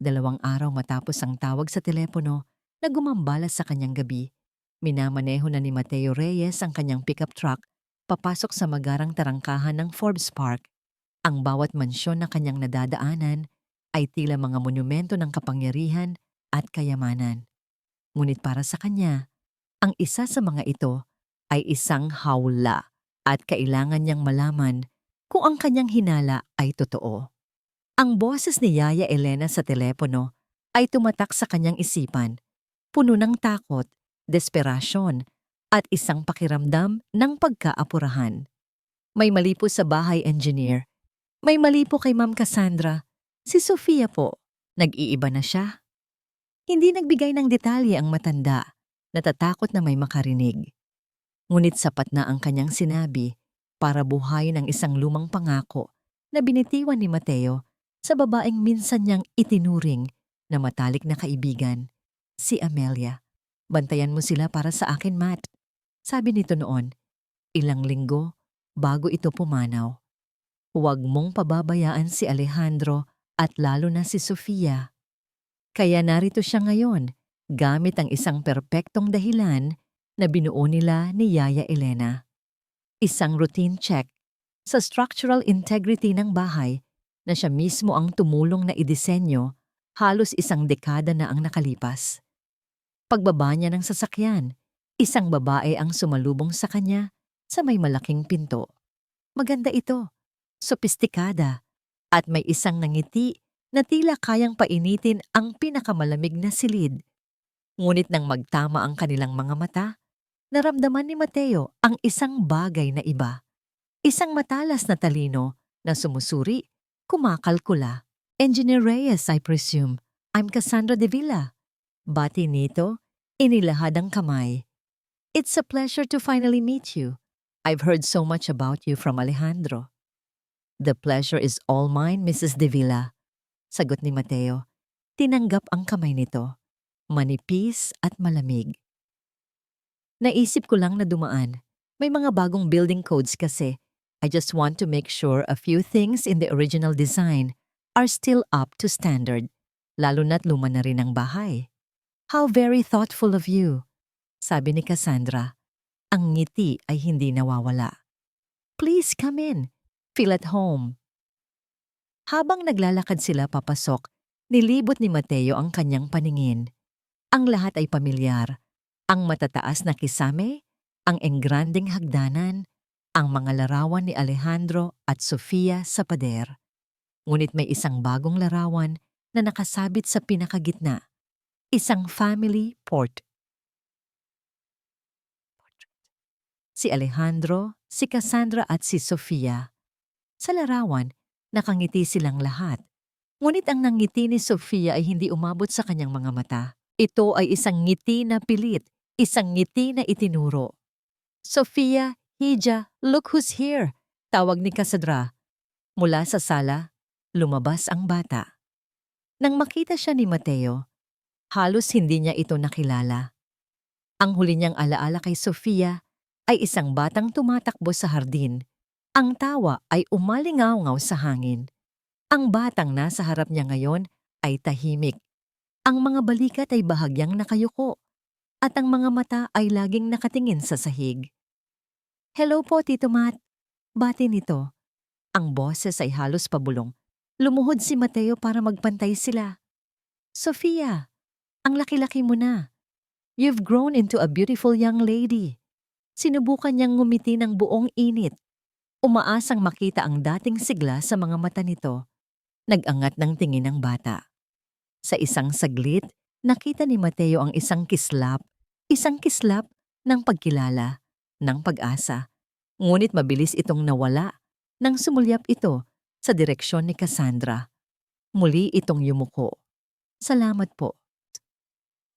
2 araw matapos ang tawag sa telepono na gumambala sa kanyang gabi. Minamaneho na ni Mateo Reyes ang kanyang pickup truck papasok sa magarang tarangkahan ng Forbes Park. Ang bawat mansyon na kanyang nadadaanan ay tila mga monumento ng kapangyarihan at kayamanan. Ngunit para sa kanya, ang isa sa mga ito ay isang hawla at kailangan niyang malaman kung ang kanyang hinala ay totoo. Ang boses ni Yaya Elena sa telepono ay tumatak sa kanyang isipan, puno ng takot, desperasyon, at isang pakiramdam ng pagkaapurahan. May mali po sa bahay, engineer. May mali po kay Ma'am Cassandra. Si Sofia po, nag-iiba na siya. Hindi nagbigay ng detalye ang matanda, natatakot na may makarinig. Ngunit sapat na ang kanyang sinabi para buhayin ang isang lumang pangako na binitiwan ni Mateo sa babaeng minsan niyang itinuring na matalik na kaibigan, si Amelia. Bantayan mo sila para sa akin, Matt. Sabi nito noon, ilang linggo bago ito pumanaw. Huwag mong pababayaan si Alejandro at lalo na si Sofia. Kaya narito siya ngayon, gamit ang isang perpektong dahilan na binuo nila ni Yaya Elena. Isang routine check sa structural integrity ng bahay na siya mismo ang tumulong na idisenyo halos 1 dekada na ang nakalipas. Pagbaba niya ng sasakyan, isang babae ang sumalubong sa kanya sa may malaking pinto. Maganda ito, sopistikada, at may isang nangiti na tila kayang painitin ang pinakamalamig na silid. Ngunit nang magtama ang kanilang mga mata, naramdaman ni Mateo ang isang bagay na iba. Isang matalas na talino na sumusuri, kumakalkula. Engineer Reyes, I presume. I'm Cassandra de Villa. Bati nito, inilahad ang kamay. It's a pleasure to finally meet you. I've heard so much about you from Alejandro. The pleasure is all mine, Mrs. de Villa. Sagot ni Mateo. Tinanggap ang kamay nito. Manipis at malamig. Naisip ko lang na dumaan. May mga bagong building codes kasi. I just want to make sure a few things in the original design are still up to standard, lalo na't luma na rin ang bahay. How very thoughtful of you, sabi ni Cassandra. Ang ngiti ay hindi nawawala. Please come in. Feel at home. Habang naglalakad sila papasok, nilibot ni Mateo ang kanyang paningin. Ang lahat ay pamilyar. Ang matataas na kisame, ang engranding hagdanan, ang mga larawan ni Alejandro at Sofia sa pader. Ngunit may isang bagong larawan na nakasabit sa pinakagitna. Isang family portrait. Si Alejandro, si Cassandra at si Sofia. Sa larawan, nakangiti silang lahat. Ngunit ang nangiti ni Sofia ay hindi umabot sa kanyang mga mata. Ito ay isang ngiti na pilit, isang ngiti na itinuro. Sofia, Hija, look who's here, tawag ni Cassandra. Mula sa sala, lumabas ang bata. Nang makita siya ni Mateo, halos hindi niya ito nakilala. Ang huli niyang alaala kay Sofia ay isang batang tumatakbo sa hardin. Ang tawa ay umalingaw-ngaw sa hangin. Ang batang nasa harap niya ngayon ay tahimik. Ang mga balikat ay bahagyang nakayuko at ang mga mata ay laging nakatingin sa sahig. Hello po, Tito Matt. Bati nito. Ang boses ay halos pabulong. Lumuhod si Mateo para magpantay sila. Sofia, ang laki-laki mo na. You've grown into a beautiful young lady. Sinubukan niyang ngumiti ng buong init. Umaasang makita ang dating sigla sa mga mata nito. Nag-angat ng tingin ng bata. Sa isang saglit, nakita ni Mateo ang isang kislap ng pagkilala, ng pag-asa. Ngunit mabilis itong nawala nang sumulyap ito sa direksyon ni Cassandra. Muli itong yumuko. Salamat po.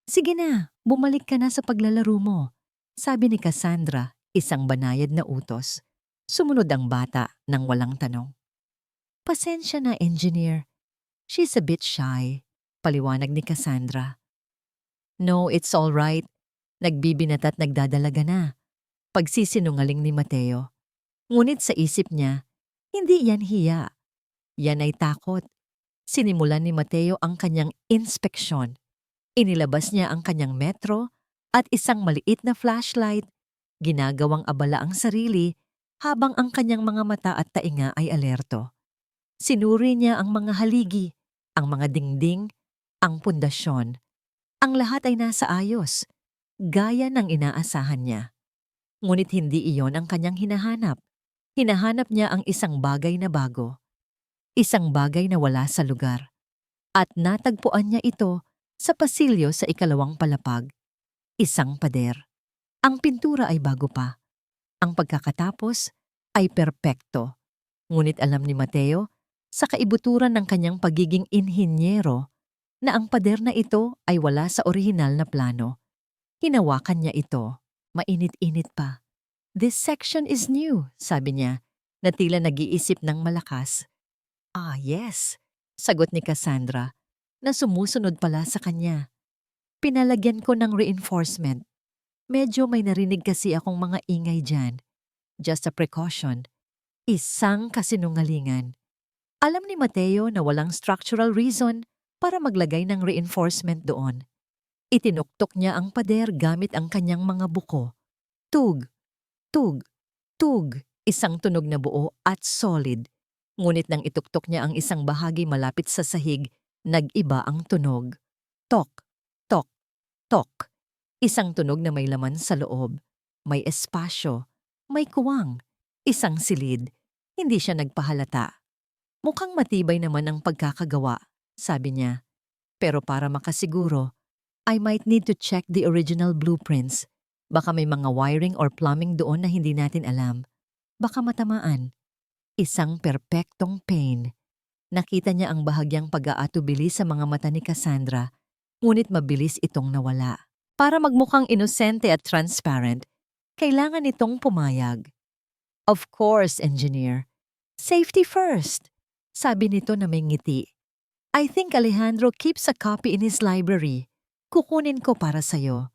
Sige na, bumalik ka na sa paglalaro mo, sabi ni Cassandra, isang banayad na utos. Sumunod ang bata nang walang tanong. Pasensya na, engineer. She's a bit shy, paliwanag ni Cassandra. No, it's all right. Nagbibinat at nagdadalaga na. Pagsisinungaling ni Mateo. Ngunit sa isip niya, hindi yan hiya. Yan ay takot. Sinimulan ni Mateo ang kanyang inspeksyon. Inilabas niya ang kanyang metro at isang maliit na flashlight. Ginagawang abala ang sarili habang ang kanyang mga mata at tainga ay alerto. Sinuri niya ang mga haligi, ang mga dingding, ang pundasyon. Ang lahat ay nasa ayos, gaya ng inaasahan niya. Ngunit hindi iyon ang kanyang hinahanap. Hinahanap niya ang isang bagay na bago. Isang bagay na wala sa lugar. At natagpuan niya ito sa pasilyo sa ikalawang palapag. Isang pader. Ang pintura ay bago pa. Ang pagkakatapos ay perpekto. Ngunit alam ni Mateo, sa kaibuturan ng kanyang pagiging inhinyero, na ang pader na ito ay wala sa orihinal na plano. Hinawakan niya ito. Mainit-init pa. This section is new, sabi niya, na tila nag-iisip ng malakas. Ah, yes, sagot ni Cassandra, na sumusunod pala sa kanya. Pinalagyan ko ng reinforcement. Medyo may narinig kasi akong mga ingay dyan. Just a precaution. Isang kasinungalingan. Alam ni Mateo na walang structural reason para maglagay ng reinforcement doon. Itinuktok niya ang pader gamit ang kanyang mga buko. Tug, tug, tug, isang tunog na buo at solid. Ngunit nang ituktok niya ang isang bahagi malapit sa sahig, nag-iba ang tunog. Tok, tok, tok. Isang tunog na may laman sa loob. May espasyo, may kuwang, isang silid. Hindi siya nagpahalata. Mukhang matibay naman ang pagkakagawa, sabi niya. Pero para makasiguro, I might need to check the original blueprints. Baka may mga wiring or plumbing doon na hindi natin alam. Baka matamaan. Isang perpektong pain. Nakita niya ang bahagyang pag-aatubili sa mga mata ni Cassandra, ngunit mabilis itong nawala. Para magmukhang inosente at transparent, kailangan itong pumayag. Of course, engineer. Safety first, sabi nito na may ngiti. I think Alejandro keeps a copy in his library. Kukunin ko para sa'yo.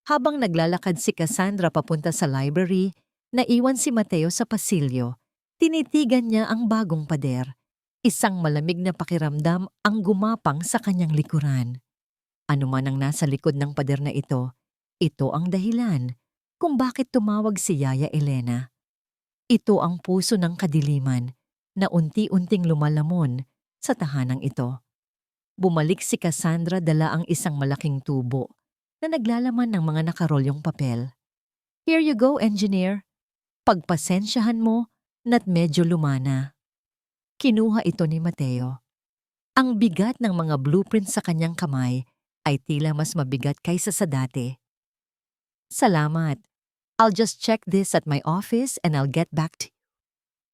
Habang naglalakad si Cassandra papunta sa library, naiwan si Mateo sa pasilyo. Tinitigan niya ang bagong pader. Isang malamig na pakiramdam ang gumapang sa kanyang likuran. Ano man ang nasa likod ng pader na ito ang dahilan kung bakit tumawag si Yaya Elena. Ito ang puso ng kadiliman na unti-unting lumalamon sa tahanang ito. Bumalik si Cassandra dala ang isang malaking tubo na naglalaman ng mga nakarolyong papel. Here you go, engineer. Pagpasensyahan mo na't medyo lumana. Kinuha ito ni Mateo. Ang bigat ng mga blueprint sa kanyang kamay ay tila mas mabigat kaysa sa dati. Salamat. I'll just check this at my office and I'll get back to you.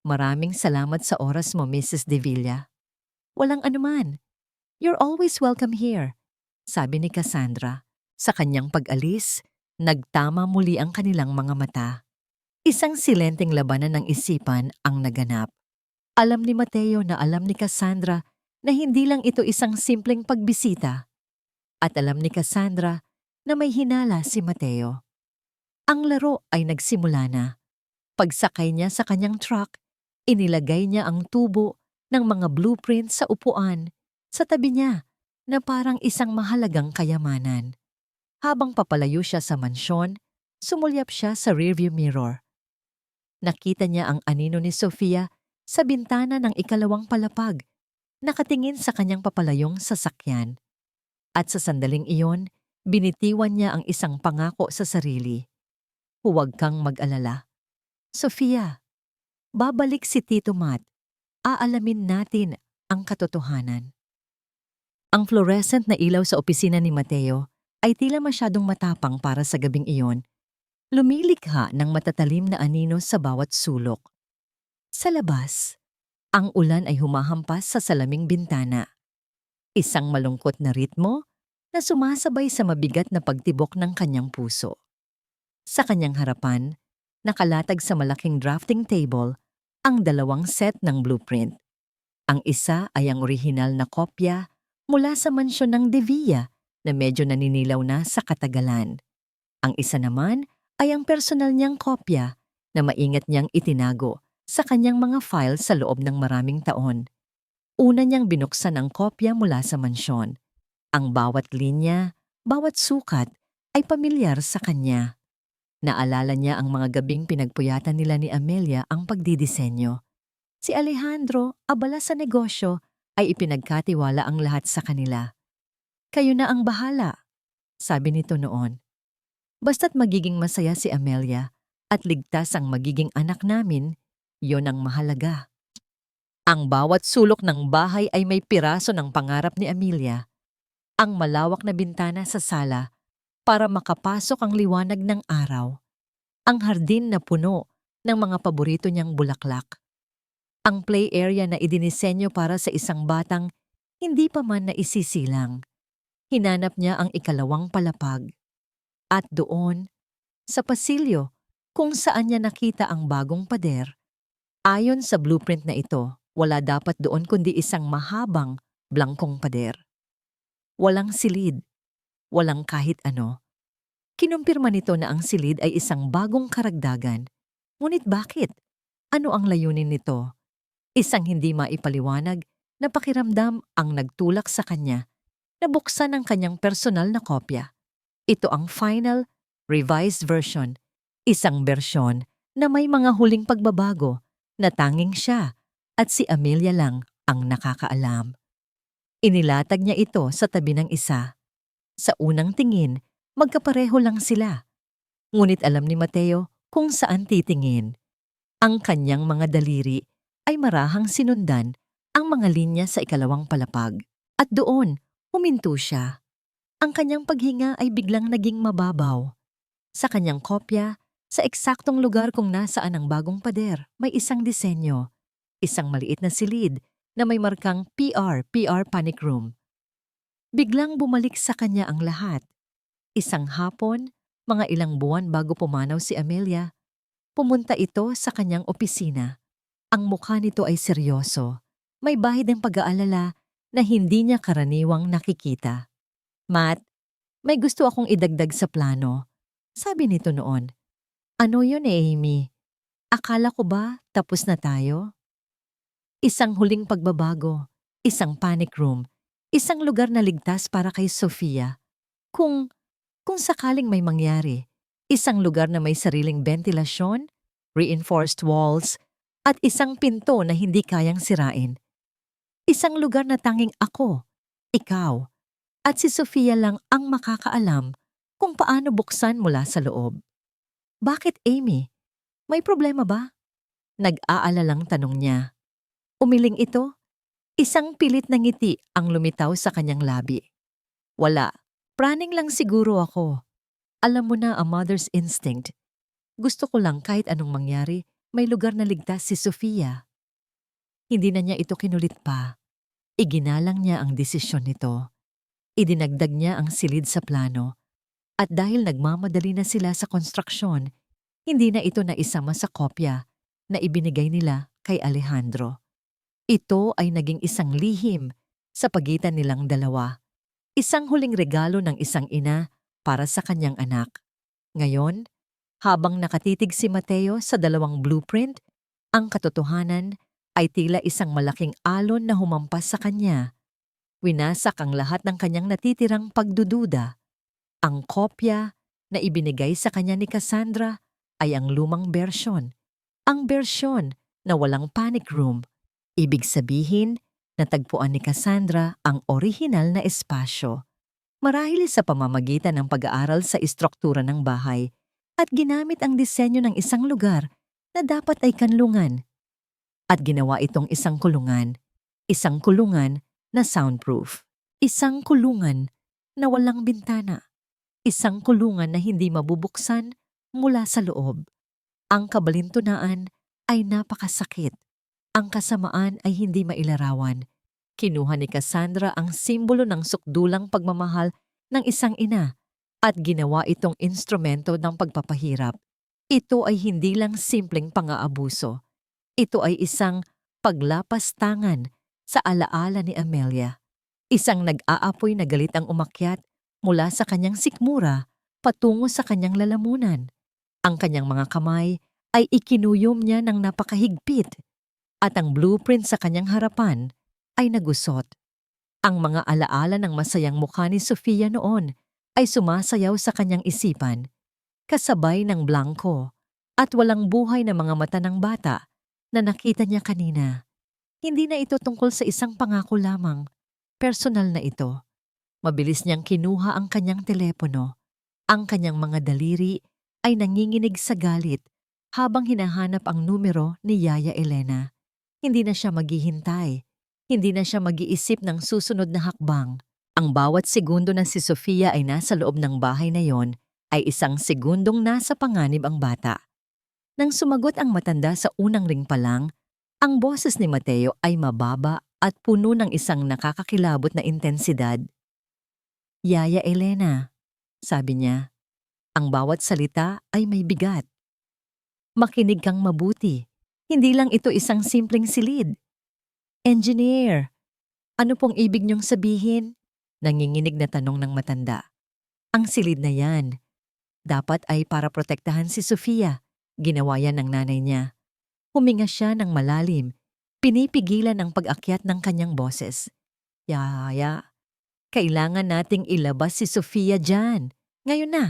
Maraming salamat sa oras mo, Mrs. De Villa. Walang anuman. You're always welcome here, sabi ni Cassandra. Sa kanyang pag-alis, nagtama muli ang kanilang mga mata. Isang silenteng labanan ng isipan ang naganap. Alam ni Mateo na alam ni Cassandra na hindi lang ito isang simpleng pagbisita. At alam ni Cassandra na may hinala si Mateo. Ang laro ay nagsimula na. Pagsakay niya sa kanyang truck, inilagay niya ang tubo ng mga blueprint sa upuan sa tabi niya na parang isang mahalagang kayamanan. Habang papalayo siya sa mansyon, sumulyap siya sa rearview mirror. Nakita niya ang anino ni Sofia sa bintana ng ikalawang palapag, nakatingin sa kanyang papalayong sasakyan. At sa sandaling iyon, binitiwan niya ang isang pangako sa sarili. Huwag kang mag-alala. Sofia, babalik si Tito Matt. Aalamin natin ang katotohanan. Ang fluorescent na ilaw sa opisina ni Mateo ay tila masyadong matapang para sa gabing iyon. Lumilikha ng matatalim na anino sa bawat sulok. Sa labas, ang ulan ay humahampas sa salaming bintana. Isang malungkot na ritmo na sumasabay sa mabigat na pagtibok ng kanyang puso. Sa kanyang harapan, nakalatag sa malaking drafting table ang dalawang set ng blueprint. Ang isa ay ang orihinal na kopya mula sa mansyon ng De Villa na medyo naninilaw na sa katagalan. Ang isa naman ay ang personal niyang kopya na maingat niyang itinago sa kanyang mga file sa loob ng maraming taon. Una niyang binuksan ang kopya mula sa mansyon. Ang bawat linya, bawat sukat ay pamilyar sa kanya. Naalala niya ang mga gabing pinagpuyatan nila ni Amelia ang pagdidisenyo. Si Alejandro, abala sa negosyo, ay ipinagkatiwala ang lahat sa kanila. Kayo na ang bahala, sabi nito noon. Basta't magiging masaya si Amelia at ligtas ang magiging anak namin, yon ang mahalaga. Ang bawat sulok ng bahay ay may piraso ng pangarap ni Amelia. Ang malawak na bintana sa sala para makapasok ang liwanag ng araw. Ang hardin na puno ng mga paborito niyang bulaklak. Ang play area na idinisenyo para sa isang batang hindi pa man naisisilang. Hinanap niya ang ikalawang palapag. At doon, sa pasilyo, kung saan niya nakita ang bagong pader, ayon sa blueprint na ito, wala dapat doon kundi isang mahabang, blangkong pader. Walang silid, walang kahit ano. Kinumpirma nito na ang silid ay isang bagong karagdagan. Ngunit bakit? Ano ang layunin nito? Isang hindi maipaliwanag na pakiramdam ang nagtulak sa kanya na buksan ang kanyang personal na kopya. Ito ang final, revised version, isang bersyon na may mga huling pagbabago na tanging siya at si Amelia lang ang nakakaalam. Inilatag niya ito sa tabi ng isa. Sa unang tingin, magkapareho lang sila. Ngunit alam ni Mateo kung saan titingin. Ang kanyang mga daliri ay marahang sinundan ang mga linya sa ikalawang palapag. At doon, huminto siya. Ang kanyang paghinga ay biglang naging mababaw. Sa kanyang kopya, sa eksaktong lugar kung nasaan ang bagong pader, may isang disenyo. Isang maliit na silid na may markang PR Panic Room. Biglang bumalik sa kanya ang lahat. Isang hapon, mga ilang buwan bago pumanaw si Amelia, pumunta ito sa kanyang opisina. Ang mukha nito ay seryoso. May bahid ng pag-aalala na hindi niya karaniwang nakikita. Matt, may gusto akong idagdag sa plano. Sabi nito noon. Ano yun, Amy? Akala ko ba tapos na tayo? Isang huling pagbabago, isang panic room, isang lugar na ligtas para kay Sofia. Kung sakaling may mangyari, isang lugar na may sariling ventilasyon, reinforced walls, at isang pinto na hindi kayang sirain. Isang lugar na tanging ako, ikaw, at si Sofia lang ang makakaalam kung paano buksan mula sa loob. Bakit, Amy? May problema ba? Nag-aalalang tanong niya. Umiling ito, isang pilit na ngiti ang lumitaw sa kanyang labi. Wala, praning lang siguro ako. Alam mo na ang mother's instinct. Gusto ko lang kahit anong mangyari, may lugar na ligtas si Sofia. Hindi na niya ito kinulit pa. Iginalang niya ang desisyon nito. Idinagdag niya ang silid sa plano. At dahil nagmamadali na sila sa konstruksyon, hindi na ito naisama sa kopya na ibinigay nila kay Alejandro. Ito ay naging isang lihim sa pagitan nilang dalawa. Isang huling regalo ng isang ina para sa kanyang anak. Ngayon, habang nakatitig si Mateo sa dalawang blueprint, ang katotohanan ay tila isang malaking alon na humampas sa kanya. Winasak ang lahat ng kanyang natitirang pagdududa. Ang kopya na ibinigay sa kanya ni Cassandra ay ang lumang bersyon. Ang bersyon na walang panic room. Ibig sabihin, natagpuan ni Cassandra ang orihinal na espasyo. Marahil sa pamamagitan ng pag-aaral sa istruktura ng bahay at ginamit ang disenyo ng isang lugar na dapat ay kanlungan. At ginawa itong isang kulungan na soundproof. Isang kulungan na walang bintana. Isang kulungan na hindi mabubuksan mula sa loob. Ang kabalintunaan ay napakasakit. Ang kasamaan ay hindi mailarawan. Kinuha ni Cassandra ang simbolo ng sukdulang pagmamahal ng isang ina at ginawa itong instrumento ng pagpapahirap. Ito ay hindi lang simpleng pang-aabuso. Ito ay isang paglapastangan sa alaala ni Amelia. Isang nag-aapoy na galit ang umakyat mula sa kanyang sikmura patungo sa kanyang lalamunan. Ang kanyang mga kamay ay ikinuyom niya ng napakahigpit at ang blueprint sa kanyang harapan ay nagusot. Ang mga alaala ng masayang mukha ni Sofia noon ay sumasayaw sa kanyang isipan, kasabay ng blanko at walang buhay na mga mata ng bata na nakita niya kanina. Hindi na ito tungkol sa isang pangako lamang, personal na ito. Mabilis niyang kinuha ang kanyang telepono. Ang kanyang mga daliri ay nanginginig sa galit habang hinahanap ang numero ni Yaya Elena. Hindi na siya maghihintay. Hindi na siya mag-iisip ng susunod na hakbang. Ang bawat segundo na si Sofia ay nasa loob ng bahay na yon ay isang segundong nasa panganib ang bata. Nang sumagot ang matanda sa unang ring pa lang, ang boses ni Mateo ay mababa at puno ng isang nakakakilabot na intensidad. Yaya Elena, sabi niya, ang bawat salita ay may bigat. Makinig kang mabuti. Hindi lang ito isang simpleng silid. Engineer, ano pong ibig niyong sabihin? Nanginginig na tanong ng matanda. Ang silid na yan. Dapat ay para protektahan si Sofia. Ginawa yan ng nanay niya. Huminga siya ng malalim. Pinipigilan ang pag-akyat ng kanyang boses. Yaya, kailangan nating ilabas si Sofia dyan. Ngayon na.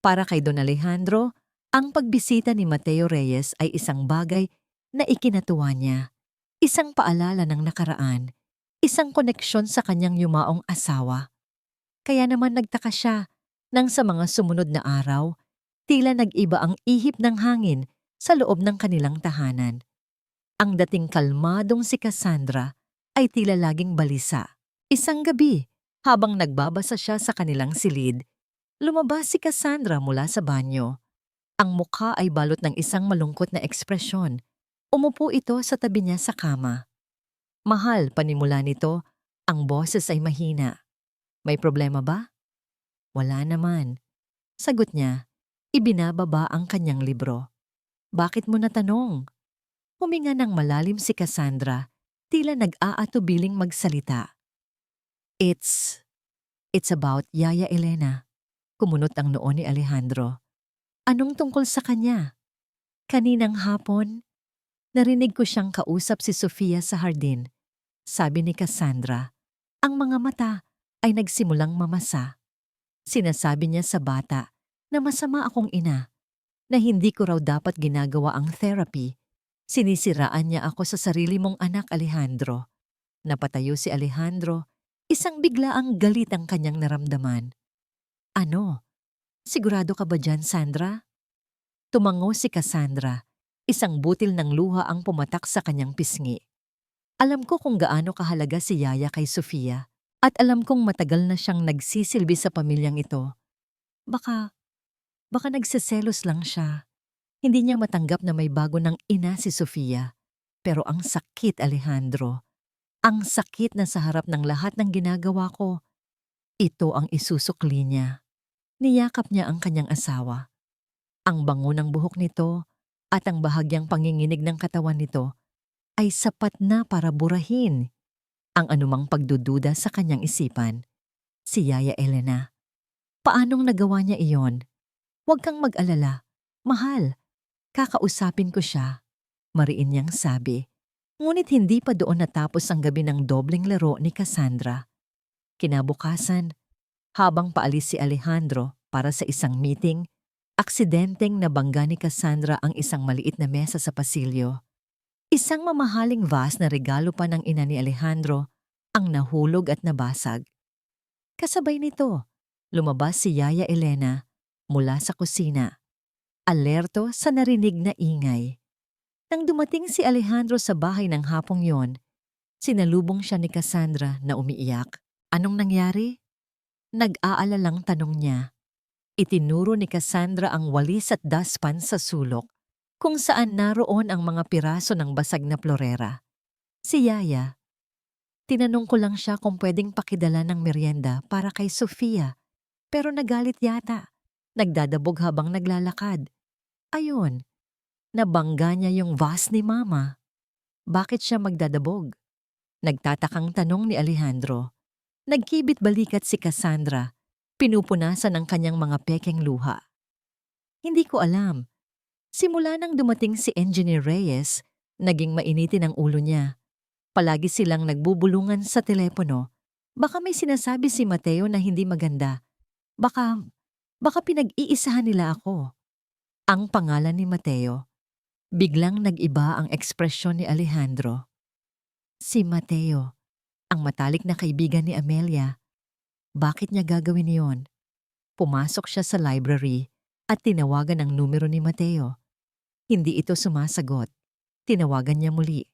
Para kay Don Alejandro, ang pagbisita ni Mateo Reyes ay isang bagay na ikinatuwa niya. Isang paalala ng nakaraan. Isang koneksyon sa kanyang yumaong asawa. Kaya naman nagtaka siya nang sa mga sumunod na araw, tila nag-iba ang ihip ng hangin sa loob ng kanilang tahanan. Ang dating kalmadong si Cassandra ay tila laging balisa. Isang gabi, habang nagbabasa siya sa kanilang silid, lumabas si Cassandra mula sa banyo. Ang mukha ay balot ng isang malungkot na ekspresyon. Umupo ito sa tabi niya sa kama. Mahal, panimula nito, ang boses ay mahina. May problema ba? Wala naman. Sagot niya, ibinababa ang kanyang libro. Bakit mo natanong? Huminga ng malalim si Cassandra, tila nag-aatubiling magsalita. It's about Yaya Elena. Kumunot ang noo ni Alejandro. Anong tungkol sa kanya? Kaninang hapon, narinig ko siyang kausap si Sofia sa hardin. Sabi ni Cassandra, ang mga mata ay nagsimulang mamasa. Sinasabi niya sa bata na masama akong ina, na hindi ko raw dapat ginagawa ang therapy. Sinisiraan niya ako sa sarili mong anak, Alejandro. Napatayo si Alejandro, isang biglaang galit ang kanyang naramdaman. Ano? Sigurado ka ba dyan, Sandra? Tumango si Cassandra. Isang butil ng luha ang pumatak sa kanyang pisngi. Alam ko kung gaano kahalaga si Yaya kay Sofia at alam kong matagal na siyang nagsisilbi sa pamilyang ito. Baka nagseselos lang siya. Hindi niya matanggap na may bago ng ina si Sofia. Pero ang sakit, Alejandro. Ang sakit na sa harap ng lahat ng ginagawa ko. Ito ang isusukli niya. Niyakap niya ang kanyang asawa. Ang bango ng buhok nito at ang bahagyang panginginig ng katawan nito ay sapat na para burahin ang anumang pagdududa sa kanyang isipan. Si Yaya Elena. Paanong nagawa niya iyon? Huwag kang mag-alala. Mahal, kakausapin ko siya. Mariin niyang sabi. Ngunit hindi pa doon natapos ang gabi ng dobleng laro ni Cassandra. Kinabukasan, habang paalis si Alejandro para sa isang meeting, aksidenteng nabangga ni Cassandra ang isang maliit na mesa sa pasilyo. Isang mamahaling vase na regalo pa ng ina ni Alejandro ang nahulog at nabasag. Kasabay nito, lumabas si Yaya Elena mula sa kusina, alerto sa narinig na ingay. Nang dumating si Alejandro sa bahay ng hapong yon, sinalubong siya ni Cassandra na umiiyak. Anong nangyari? Nag-aalalang tanong niya. Itinuro ni Cassandra ang walis at dustpan sa sulok, kung saan naroon ang mga piraso ng basag na florera. Si Yaya, tinanong ko lang siya kung pwedeng pakidala ng merienda para kay Sofia, pero nagalit yata. Nagdadabog habang naglalakad. Ayun, nabangga niya yung vase ni Mama. Bakit siya magdadabog? Nagtatakang tanong ni Alejandro. Nagkibit balikat si Cassandra, pinupunasan ang kanyang mga pekeng luha. Hindi ko alam. Simula nang dumating si Engineer Reyes, naging mainitin ang ulo niya. Palagi silang nagbubulungan sa telepono. Baka may sinasabi si Mateo na hindi maganda. Baka pinag-iisahan nila ako. Ang pangalan ni Mateo. Biglang nag-iba ang ekspresyon ni Alejandro. Si Mateo, ang matalik na kaibigan ni Amelia. Bakit niya gagawin iyon? Pumasok siya sa library at tinawagan ang numero ni Mateo. Hindi ito sumasagot. Tinawagan niya muli.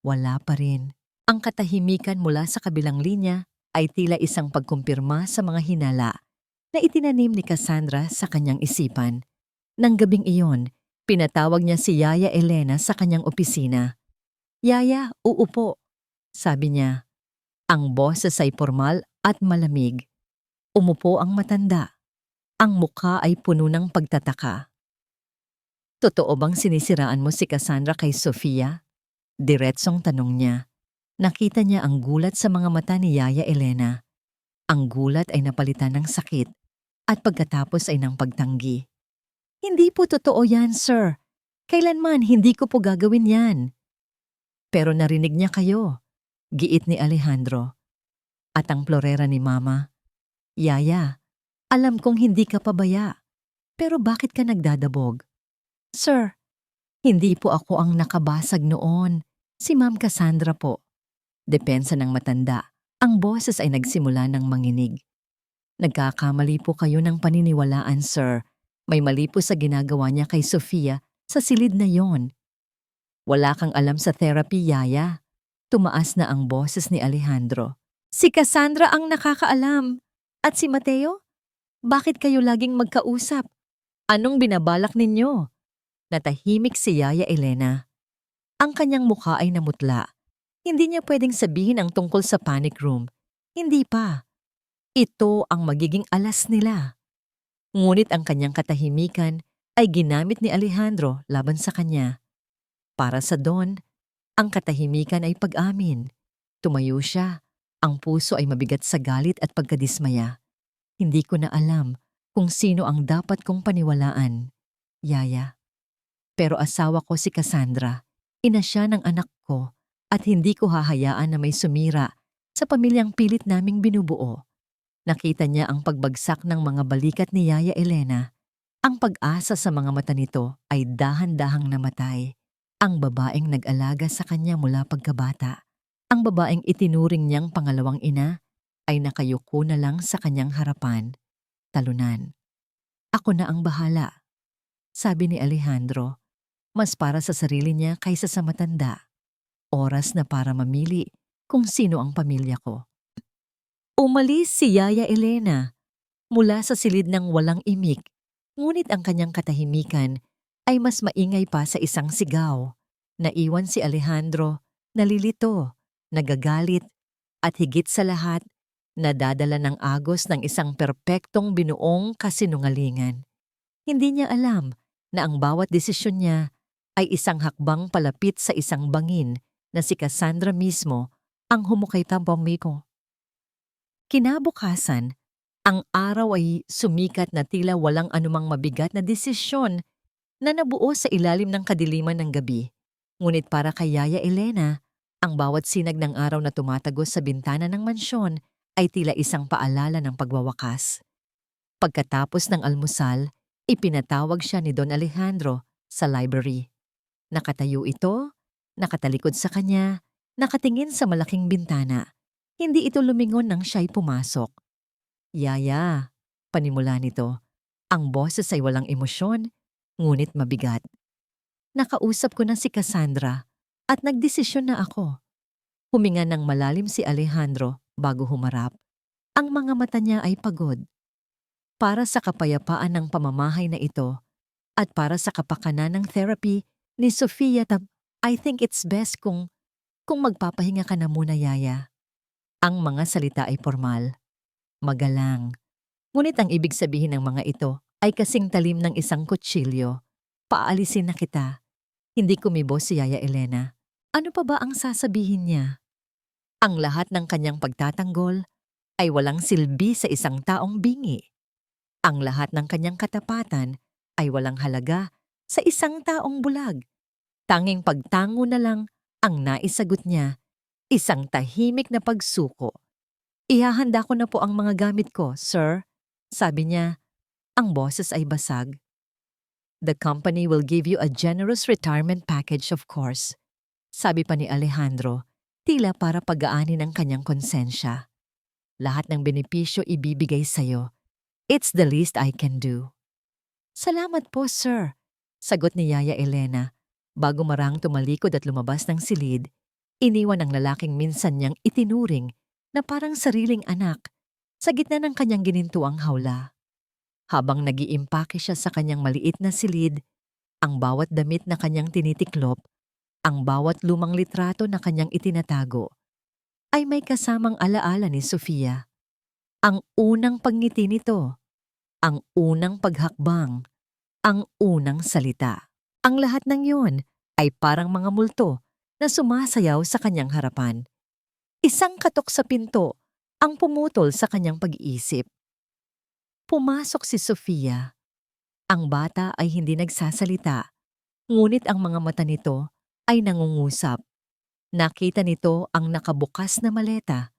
Wala pa rin. Ang katahimikan mula sa kabilang linya ay tila isang pagkumpirma sa mga hinala na itinanim ni Cassandra sa kanyang isipan. Nang gabing iyon, pinatawag niya si Yaya Elena sa kanyang opisina. Yaya, uupo, sabi niya. Ang boses ay formal at malamig. Umupo ang matanda. Ang mukha ay puno ng pagtataka. Totoo bang sinisiraan mo si Cassandra kay Sofia? Diretsong tanong niya. Nakita niya ang gulat sa mga mata ni Yaya Elena. Ang gulat ay napalitan ng sakit at pagkatapos ay ng pagtanggi. Hindi po totoo yan, sir. Kailanman hindi ko po gagawin yan. Pero narinig niya kayo, giit ni Alejandro. At ang florera ni Mama. Yaya, alam kong hindi ka pabaya. Pero bakit ka nagdadabog? Sir, hindi po ako ang nakabasag noon. Si Ma'am Cassandra po. Depensa ng matanda. Ang boses ay nagsimula ng manginig. Nagkakamali po kayo ng paniniwalaan, sir. May mali po sa ginagawa niya kay Sofia sa silid na yon. Wala kang alam sa therapy, Yaya. Tumaas na ang boses ni Alejandro. Si Cassandra ang nakakaalam. At si Mateo? Bakit kayo laging magkausap? Anong binabalak ninyo? Natahimik si Yaya Elena. Ang kanyang mukha ay namutla. Hindi niya pwedeng sabihin ang tungkol sa panic room. Hindi pa. Ito ang magiging alas nila. Ngunit ang kanyang katahimikan ay ginamit ni Alejandro laban sa kanya. Para sa Don, ang katahimikan ay pag-amin. Tumayo siya. Ang puso ay mabigat sa galit at pagkadismaya. Hindi ko na alam kung sino ang dapat kong paniwalaan. Yaya. Pero asawa ko si Cassandra. Ina siya ng anak ko at hindi ko hahayaan na may sumira sa pamilyang pilit naming binubuo. Nakita niya ang pagbagsak ng mga balikat ni Yaya Elena. Ang pag-asa sa mga mata nito ay dahan-dahang namatay. Ang babaeng nag-alaga sa kanya mula pagkabata. Ang babaeng itinuring niyang pangalawang ina ay nakayuko na lang sa kanyang harapan. Talunan. Ako na ang bahala, sabi ni Alejandro. Mas para sa sarili niya kaysa sa matanda. Oras na para mamili kung sino ang pamilya ko. Umalis si Yaya Elena mula sa silid ng walang imik, ngunit ang kanyang katahimikan ay mas maingay pa sa isang sigaw. Naiwan si Alejandro, nalilito, nagagalit, at higit sa lahat, nadadala ng agos ng isang perpektong binuong kasinungalingan. Hindi niya alam na ang bawat desisyon niya ay isang hakbang palapit sa isang bangin na si Cassandra mismo ang humukay tampamiko. Kinabukasan, ang araw ay sumikat na tila walang anumang mabigat na desisyon na nabuo sa ilalim ng kadiliman ng gabi. Ngunit para kay Yaya Elena, ang bawat sinag ng araw na tumatagos sa bintana ng mansyon ay tila isang paalala ng pagwawakas. Pagkatapos ng almusal, ipinatawag siya ni Don Alejandro sa library. Nakatayo ito, nakatalikod sa kanya, nakatingin sa malaking bintana. Hindi ito lumingon nang siya'y pumasok. Yaya, panimula nito. Ang boses ay walang emosyon, ngunit mabigat. Nakausap ko na si Cassandra at nagdesisyon na ako. Huminga ng malalim si Alejandro bago humarap. Ang mga mata niya ay pagod. Para sa kapayapaan ng pamamahay na ito at para sa kapakanan ng therapy ni Sofia, I think it's best kung magpapahinga ka na muna, Yaya. Ang mga salita ay formal, magalang. Ngunit ang ibig sabihin ng mga ito ay kasing talim ng isang kutsilyo. Paalisin na kita. Hindi kumibo si Yaya Elena. Ano pa ba ang sasabihin niya? Ang lahat ng kanyang pagtatanggol ay walang silbi sa isang taong bingi. Ang lahat ng kanyang katapatan ay walang halaga sa isang taong bulag. Tanging pagtango na lang ang naisagot niya, isang tahimik na pagsuko. Ihahanda ko na po ang mga gamit ko, sir. Sabi niya, ang boses ay basag. The company will give you a generous retirement package, of course. Sabi pa ni Alejandro, tila para pagaanin ang kanyang konsensya. Lahat ng benepisyo ibibigay sa'yo. It's the least I can do. Salamat po, sir. Sagot ni Yaya Elena. Bago marang tumalikod at lumabas ng silid, iniwan ang lalaking minsan niyang itinuring na parang sariling anak sa gitna ng kanyang ginintuang hawla. Habang nag-iimpake siya sa kanyang maliit na silid, ang bawat damit na kanyang tinitiklop, ang bawat lumang litrato na kanyang itinatago, ay may kasamang alaala ni Sofia. Ang unang pagngiti nito, ang unang paghakbang, ang unang salita. Ang lahat ng yon ay parang mga multo na sumasayaw sa kanyang harapan. Isang katok sa pinto ang pumutol sa kanyang pag-iisip. Pumasok si Sofia. Ang bata ay hindi nagsasalita, ngunit ang mga mata nito ay nangungusap. Nakita nito ang nakabukas na maleta.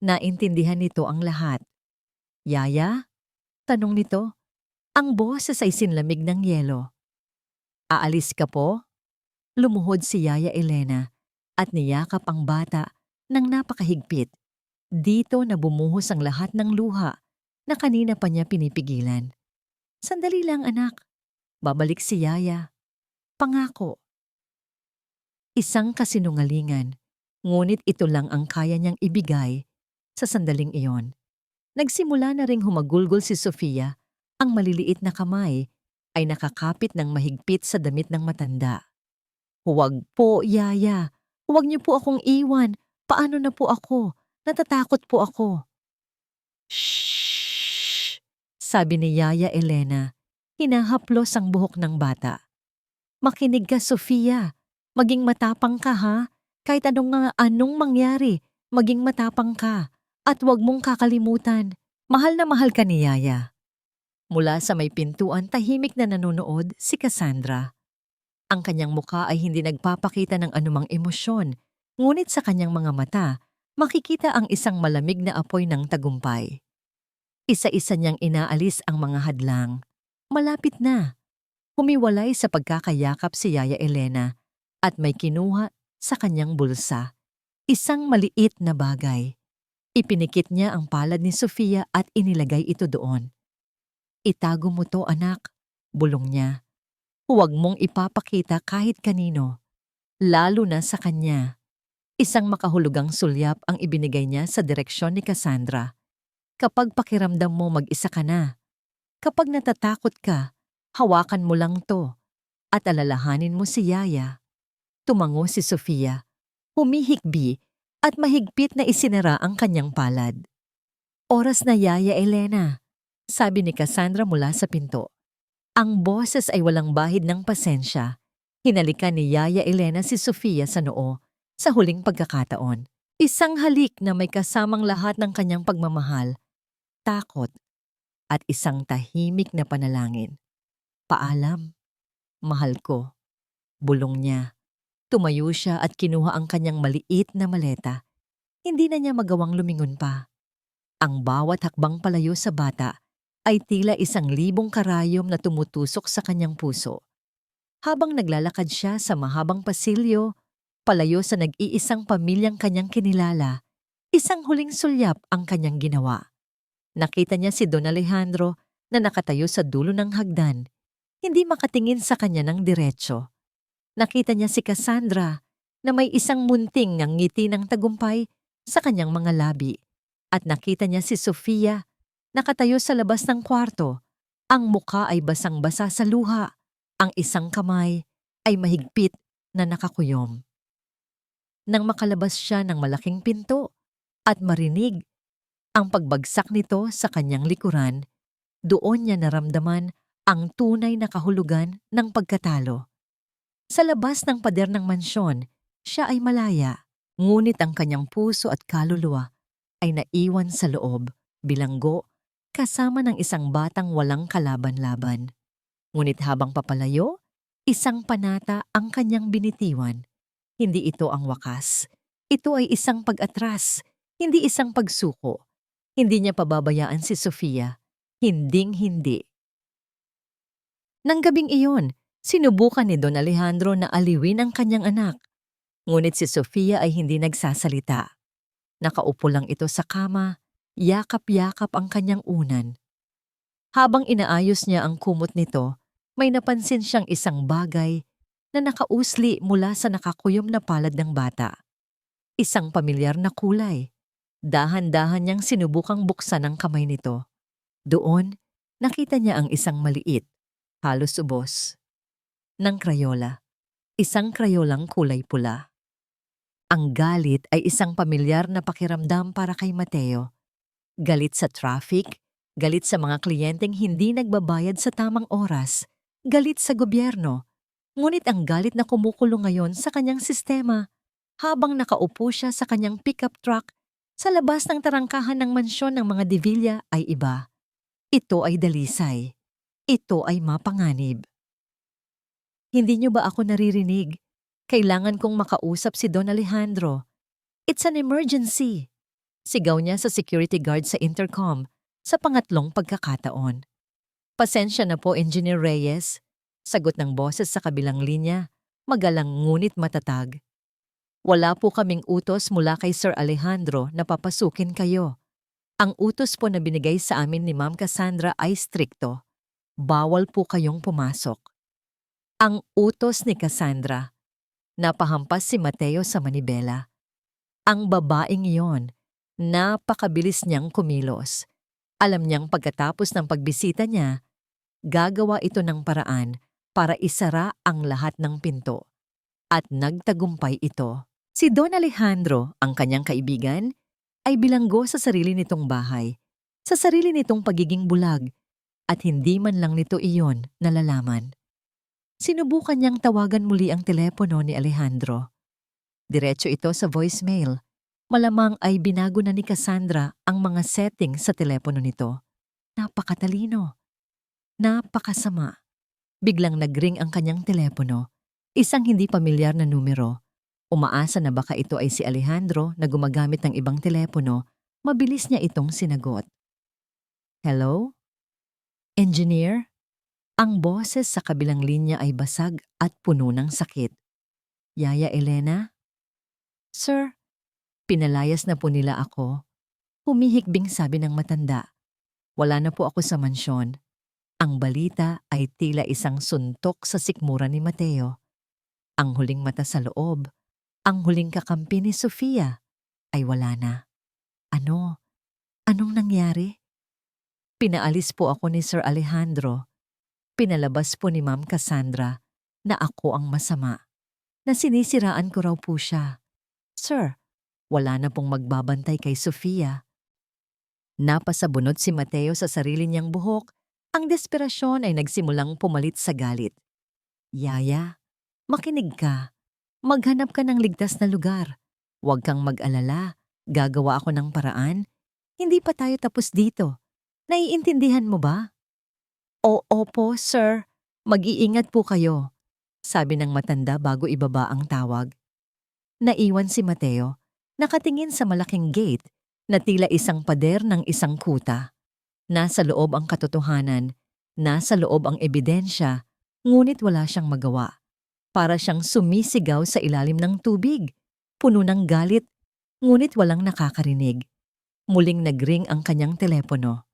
Naintindihan nito ang lahat. Yaya? Tanong nito. Ang boses ay sinlamig ng yelo. Aalis ka po? Lumuhod si Yaya Elena at niyakap ang bata ng napakahigpit. Dito na bumuhos ang lahat ng luha na kanina pa niya pinipigilan. Sandali lang, anak. Babalik si Yaya. Pangako. Isang kasinungalingan, ngunit ito lang ang kaya niyang ibigay sa sandaling iyon. Nagsimula na ring humagulgol si Sofia. Ang maliliit na kamay ay nakakapit ng mahigpit sa damit ng matanda. Huwag po, Yaya. Huwag niyo po akong iwan. Paano na po ako? Natatakot po ako. Shhh! Sabi ni Yaya Elena. Hinahaplos ang buhok ng bata. Makinig ka, Sofia. Maging matapang ka, ha? Kahit anong mangyari, maging matapang ka. At huwag mong kakalimutan. Mahal na mahal ka ni Yaya. Mula sa may pintuan, tahimik na nanonood si Cassandra. Ang kanyang muka ay hindi nagpapakita ng anumang emosyon, ngunit sa kanyang mga mata, makikita ang isang malamig na apoy ng tagumpay. Isa-isa niyang inaalis ang mga hadlang. Malapit na. Humiwalay sa pagkakayakap si Yaya Elena at may kinuha sa kanyang bulsa. Isang maliit na bagay. Ipinikit niya ang palad ni Sofia at inilagay ito doon. "Itago mo to, anak," bulong niya. "Huwag mong ipapakita kahit kanino, lalo na sa kanya." Isang makahulugang sulyap ang ibinigay niya sa direksyon ni Cassandra. "Kapag pakiramdam mo mag-isa ka na, kapag natatakot ka, hawakan mo lang to at alalahanin mo si Yaya." Tumango si Sofia, humihikbi at mahigpit na isinara ang kanyang palad. "Oras na, Yaya Elena," sabi ni Cassandra mula sa pinto. Ang boses ay walang bahid ng pasensya. Hinalikan ni Yaya Elena si Sofia sa noo sa huling pagkakataon. Isang halik na may kasamang lahat ng kanyang pagmamahal, takot, at isang tahimik na panalangin. "Paalam, mahal ko," bulong niya. Tumayo siya at kinuha ang kanyang maliit na maleta. Hindi na niya magawang lumingon pa. Ang bawat hakbang palayo sa bata ay tila 1,000 karayom na tumutusok sa kanyang puso. Habang naglalakad siya sa mahabang pasilyo, palayo sa nag-iisang pamilyang kanyang kinilala, isang huling sulyap ang kanyang ginawa. Nakita niya si Don Alejandro na nakatayo sa dulo ng hagdan, hindi makatingin sa kanya ng diretso. Nakita niya si Cassandra na may isang munting ng ngiti ng tagumpay sa kanyang mga labi. At nakita niya si Sofia, nakatayo sa labas ng kwarto. Ang muka ay basang-basa sa luha. Ang isang kamay ay mahigpit na nakakuyom. Nang makalabas siya ng malaking pinto at marinig ang pagbagsak nito sa kanyang likuran, doon niya naramdaman ang tunay na kahulugan ng pagkatalo. Sa labas ng pader ng mansyon, siya ay malaya, ngunit ang kanyang puso at kaluluwa ay naiwan sa loob, bilanggo, kasama ng isang batang walang kalaban-laban. Ngunit habang papalayo, isang panata ang kanyang binitiwan. Hindi ito ang wakas. Ito ay isang pag-atras, hindi isang pagsuko. Hindi niya pababayaan si Sofia. Hinding-hindi. Nang gabing iyon, sinubukan ni Don Alejandro na aliwin ang kanyang anak. Ngunit si Sofia ay hindi nagsasalita. Nakaupo lang ito sa kama, yakap-yakap ang kanyang unan. Habang inaayos niya ang kumot nito, may napansin siyang isang bagay na nakausli mula sa nakakuyom na palad ng bata. Isang pamilyar na kulay. Dahan-dahan niyang sinubukang buksan ang kamay nito. Doon, nakita niya ang isang maliit, halos ubos, ng krayola. Isang krayolang kulay pula. Ang galit ay isang pamilyar na pakiramdam para kay Mateo. Galit sa traffic, galit sa mga kliyenteng hindi nagbabayad sa tamang oras, galit sa gobyerno. Ngunit ang galit na kumukulo ngayon sa kanyang sistema habang nakaupo siya sa kanyang pickup truck sa labas ng tarangkahan ng mansyon ng mga Divilla ay iba. Ito ay dalisay. Ito ay mapanganib. "Hindi niyo ba ako naririnig? Kailangan kong makausap si Don Alejandro. It's an emergency," sigaw niya sa security guard sa intercom sa pangatlong pagkakataon. "Pasensya na po, Engineer Reyes," sagot ng boses sa kabilang linya, magalang ngunit matatag. "Wala po kaming utos mula kay Sir Alejandro na papasukin kayo. Ang utos po na binigay sa amin ni Ma'am Cassandra ay strikto. Bawal po kayong pumasok." Ang utos ni Cassandra. Napahampas si Mateo sa manibela. Ang babaeng iyon, napakabilis niyang kumilos. Alam niyang pagkatapos ng pagbisita niya, gagawa ito ng paraan para isara ang lahat ng pinto. At nagtagumpay ito. Si Don Alejandro, ang kanyang kaibigan, ay bilanggo sa sarili nitong bahay, sa sarili nitong pagiging bulag, at hindi man lang nito iyon nalalaman. Sinubukan niyang tawagan muli ang telepono ni Alejandro. Diretso ito sa voicemail. Malamang ay binago na ni Cassandra ang mga setting sa telepono nito. Napakatalino. Napakasama. Biglang nagring ang kanyang telepono Isang hindi pamilyar na numero. Umaasa na baka ito ay si Alejandro na gumagamit ng ibang telepono, mabilis niya itong sinagot. Hello? Engineer? Ang boses sa kabilang linya ay basag at puno ng sakit. Yaya Elena? Sir, pinalayas na po nila ako. Humihikbing sabi ng matanda. Wala na po ako sa mansyon. Ang balita ay tila isang suntok sa sikmura ni Mateo. Ang huling mata sa loob, ang huling kakampi ni Sofia, ay wala na. Ano? Anong nangyari? Pinaalis po ako ni Sir Alejandro. Pinalabas po ni Ma'am Cassandra na ako ang masama, na sinisiraan ko raw po siya. Sir, wala na pong magbabantay kay Sofia. Napasabunot si Mateo sa sarili niyang buhok. Ang desperasyon ay nagsimulang pumalit sa galit. Yaya, makinig ka. Maghanap ka ng ligtas na lugar. Huwag kang mag-alala. Gagawa ako ng paraan. Hindi pa tayo tapos dito. Naiintindihan mo ba? Opo, sir. Mag-iingat po kayo, sabi ng matanda bago ibaba ang tawag. Naiwan si Mateo, nakatingin sa malaking gate na tila isang pader ng isang kuta. Nasa loob ang katotohanan, nasa loob ang ebidensya, ngunit wala siyang magawa. Para siyang sumisigaw sa ilalim ng tubig, puno ng galit, ngunit walang nakakarinig. Muling nagring ang kanyang telepono.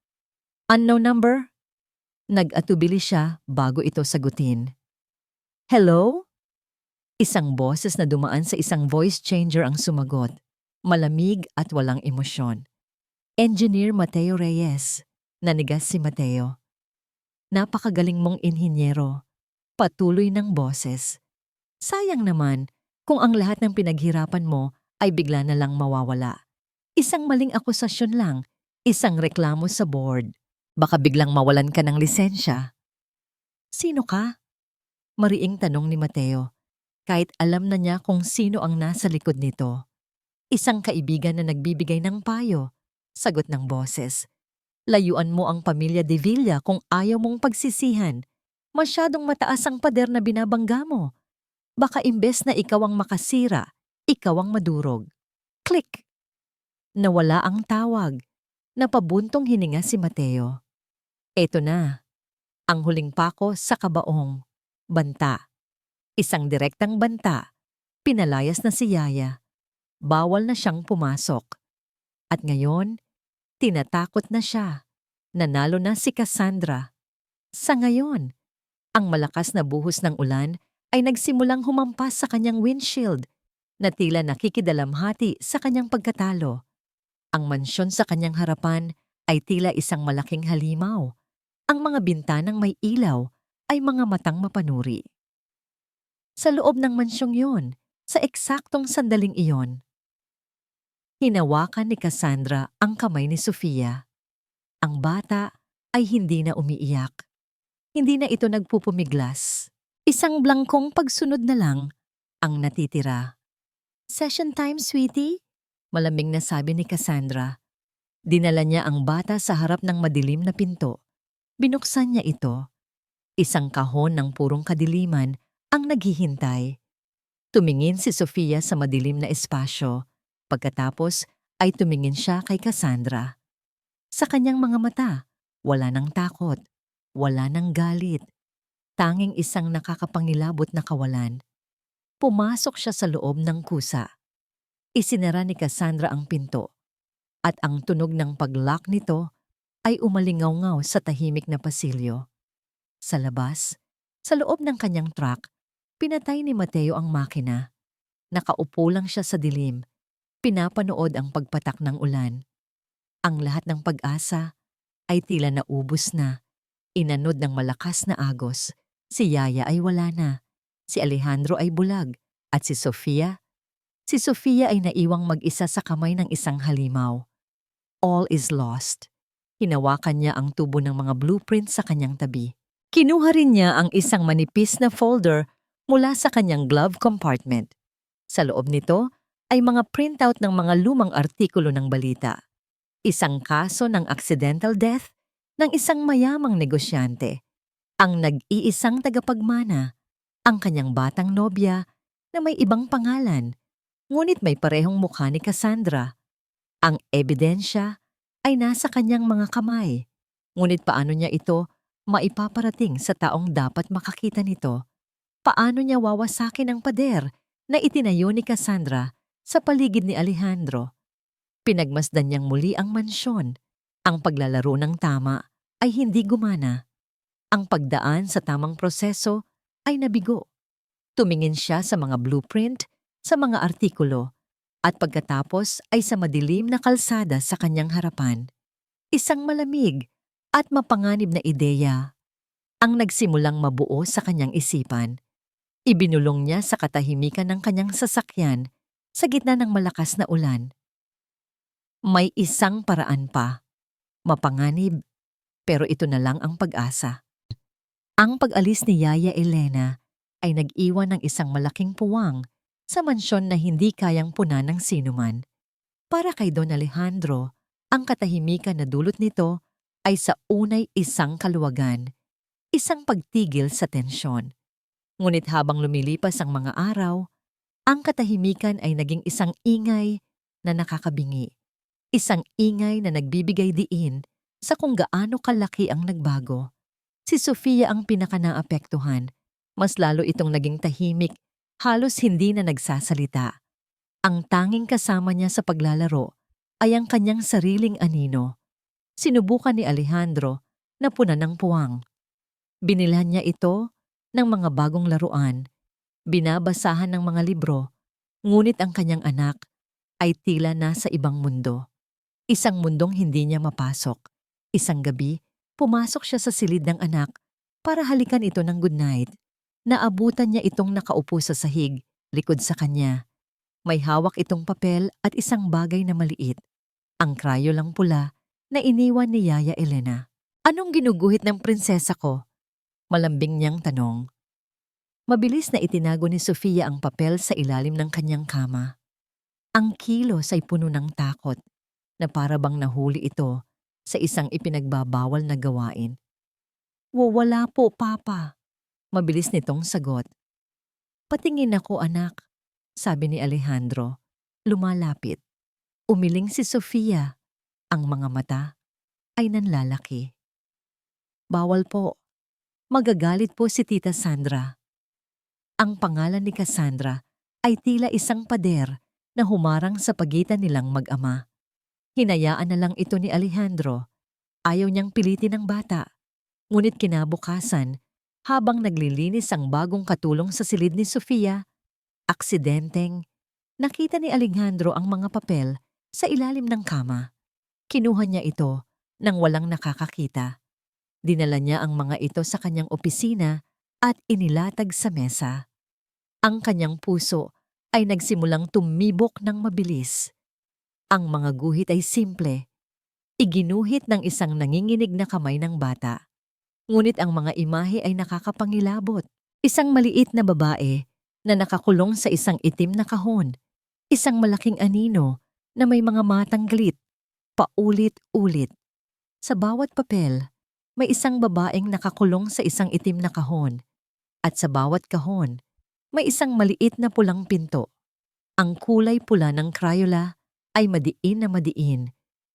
Unknown number? Nag-atubili siya bago ito sagutin. Hello? Isang boses na dumaan sa isang voice changer ang sumagot. Malamig at walang emosyon. Engineer Mateo Reyes. Nanigas si Mateo. Napakagaling mong inhinyero. Patuloy ng boses. Sayang naman kung ang lahat ng pinaghirapan mo ay bigla na lang mawawala. Isang maling akusasyon lang, isang reklamo sa board. Baka biglang mawalan ka ng lisensya. Sino ka? Mariing tanong ni Mateo, kahit alam na niya kung sino ang nasa likod nito. Isang kaibigan na nagbibigay ng payo, sagot ng boses. Layuan mo ang pamilya de Villa kung ayaw mong pagsisihan. Masyadong mataas ang pader na binabangga mo. Baka imbes na ikaw ang makasira, ikaw ang madurog. Click! Nawala ang tawag. Napabuntong hininga si Mateo. Eto na, ang huling pako sa kabaong. Banta. Isang direktang banta. Pinalayas na si Yaya. Bawal na siyang pumasok. At ngayon, tinatakot na siya. Nanalo na si Cassandra. Sa ngayon, ang malakas na buhos ng ulan ay nagsimulang humampas sa kanyang windshield na tila nakikidalamhati sa kanyang pagkatalo. Ang mansyon sa kanyang harapan ay tila isang malaking halimaw. Ang mga bintanang may ilaw ay mga matang mapanuri. Sa loob ng mansyong yun, sa eksaktong sandaling iyon, hinawakan ni Cassandra ang kamay ni Sofia. Ang bata ay hindi na umiiyak. Hindi na ito nagpupumiglas. Isang blangkong pagsunod na lang ang natitira. Session time, sweetie? Malamig na sabi ni Cassandra. Dinala niya ang bata sa harap ng madilim na pinto. Binuksan niya ito. Isang kahon ng purong kadiliman ang naghihintay. Tumingin si Sofia sa madilim na espasyo. Pagkatapos ay tumingin siya kay Cassandra. Sa kanyang mga mata, wala nang takot, wala nang galit. Tanging isang nakakapangilabot na kawalan. Pumasok siya sa loob ng kusa. Isinara ni Cassandra ang pinto. At ang tunog ng pag-lock nito ay umalingaw-ngaw sa tahimik na pasilyo. Sa labas, sa loob ng kanyang truck, pinatay ni Mateo ang makina. Nakaupo lang siya sa dilim, pinapanood ang pagpatak ng ulan. Ang lahat ng pag-asa ay tila naubos na, inanod ng malakas na agos. Si Yaya ay wala na, si Alejandro ay bulag, at si Sofia ay naiwang mag-isa sa kamay ng isang halimaw. All is lost. Hinawakan niya ang tubo ng mga blueprint sa kanyang tabi. Kinuha rin niya ang isang manipis na folder mula sa kanyang glove compartment. Sa loob nito ay mga printout ng mga lumang artikulo ng balita. Isang kaso ng accidental death ng isang mayamang negosyante. Ang nag-iisang tagapagmana ang kanyang batang nobya na may ibang pangalan, ngunit may parehong mukha ni Cassandra. Ang ebidensya ay nasa kanyang mga kamay, ngunit paano niya ito maipaparating sa taong dapat makakita nito? Paano niya wawasakin ang pader na itinayo ni Cassandra sa paligid ni Alejandro? Pinagmasdan niyang muli ang mansyon. Ang paglalaro ng tama ay hindi gumana. Ang pagdaan sa tamang proseso ay nabigo. Tumingin siya sa mga blueprint, sa mga artikulo, at pagkatapos ay sa madilim na kalsada sa kanyang harapan. Isang malamig at mapanganib na ideya ang nagsimulang mabuo sa kanyang isipan. Ibinulong niya sa katahimikan ng kanyang sasakyan sa gitna ng malakas na ulan. May isang paraan pa. Mapanganib, pero ito na lang ang pag-asa. Ang pag-alis ni Yaya Elena ay nag-iwan ng isang malaking puwang sa mansyon na hindi kayang punan ng sinuman. Para kay Don Alejandro, ang katahimikan na dulot nito ay sa unay isang kaluwagan, isang pagtigil sa tensyon. Ngunit habang lumilipas ang mga araw, ang katahimikan ay naging isang ingay na nakakabingi. Isang ingay na nagbibigay diin sa kung gaano kalaki ang nagbago. Si Sofia ang pinakanaapektuhan. Mas lalo itong naging tahimik, halos hindi na nagsasalita. Ang tanging kasama niya sa paglalaro ay ang kanyang sariling anino. Sinubukan ni Alejandro na punan ng puwang. Binilhan niya ito ng mga bagong laruan, binabasahan ng mga libro, ngunit ang kanyang anak ay tila nasa ibang mundo. Isang mundong hindi niya mapasok. Isang gabi, pumasok siya sa silid ng anak para halikan ito ng goodnight. Naabutan niya itong nakaupo sa sahig, likod sa kanya. May hawak itong papel at isang bagay na maliit. Ang krayolang pula na iniwan ni Yaya Elena. Anong ginuguhit ng prinsesa ko? Malambing niyang tanong. Mabilis na itinago ni Sofia ang papel sa ilalim ng kanyang kama. Ang kilos ay puno ng takot na para bang nahuli ito sa isang ipinagbabawal na gawain. Wala po, Papa. Mabilis nitong sagot. Patingin ako, anak, sabi ni Alejandro. Lumalapit. Umiling si Sofia. Ang mga mata ay nanlalaki. Bawal po. Magagalit po si Tita Sandra. Ang pangalan ni Cassandra ay tila isang pader na humarang sa pagitan nilang mag-ama. Hinayaan na lang ito ni Alejandro. Ayaw niyang pilitin ang bata. Ngunit kinabukasan, habang naglilinis ang bagong katulong sa silid ni Sofia, aksidenteng nakita ni Alejandro ang mga papel sa ilalim ng kama. Kinuha niya ito nang walang nakakakita. Dinala niya ang mga ito sa kanyang opisina at inilatag sa mesa. Ang kanyang puso ay nagsimulang tumibok ng mabilis. Ang mga guhit ay simple. Iginuhit ng isang nanginginig na kamay ng bata. Ngunit ang mga imahe ay nakakapangilabot. Isang maliit na babae na nakakulong sa isang itim na kahon. Isang malaking anino na may mga matang galit, paulit-ulit. Sa bawat papel, may isang babaeng nakakulong sa isang itim na kahon. At sa bawat kahon, may isang maliit na pulang pinto. Ang kulay pula ng Crayola ay madiin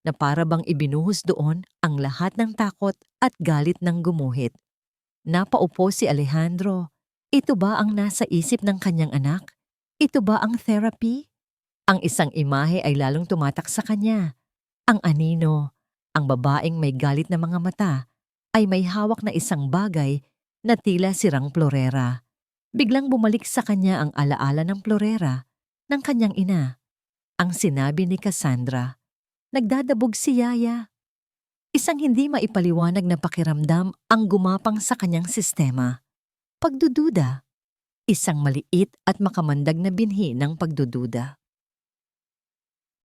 na para bang ibinuhos doon ang lahat ng takot at galit ng gumuhit. Napaupo si Alejandro. Ito ba ang nasa isip ng kanyang anak? Ito ba ang therapy? Ang isang imahe ay lalong tumatak sa kanya. Ang anino, ang babaeng may galit na mga mata, ay may hawak na isang bagay na tila sirang plorera. Biglang bumalik sa kanya ang alaala ng plorera ng kanyang ina. Ang sinabi ni Cassandra. Nagdadabog si Yaya. Isang hindi maipaliwanag na pakiramdam ang gumapang sa kanyang sistema. Pagdududa. Isang maliit at makamandag na binhi ng pagdududa.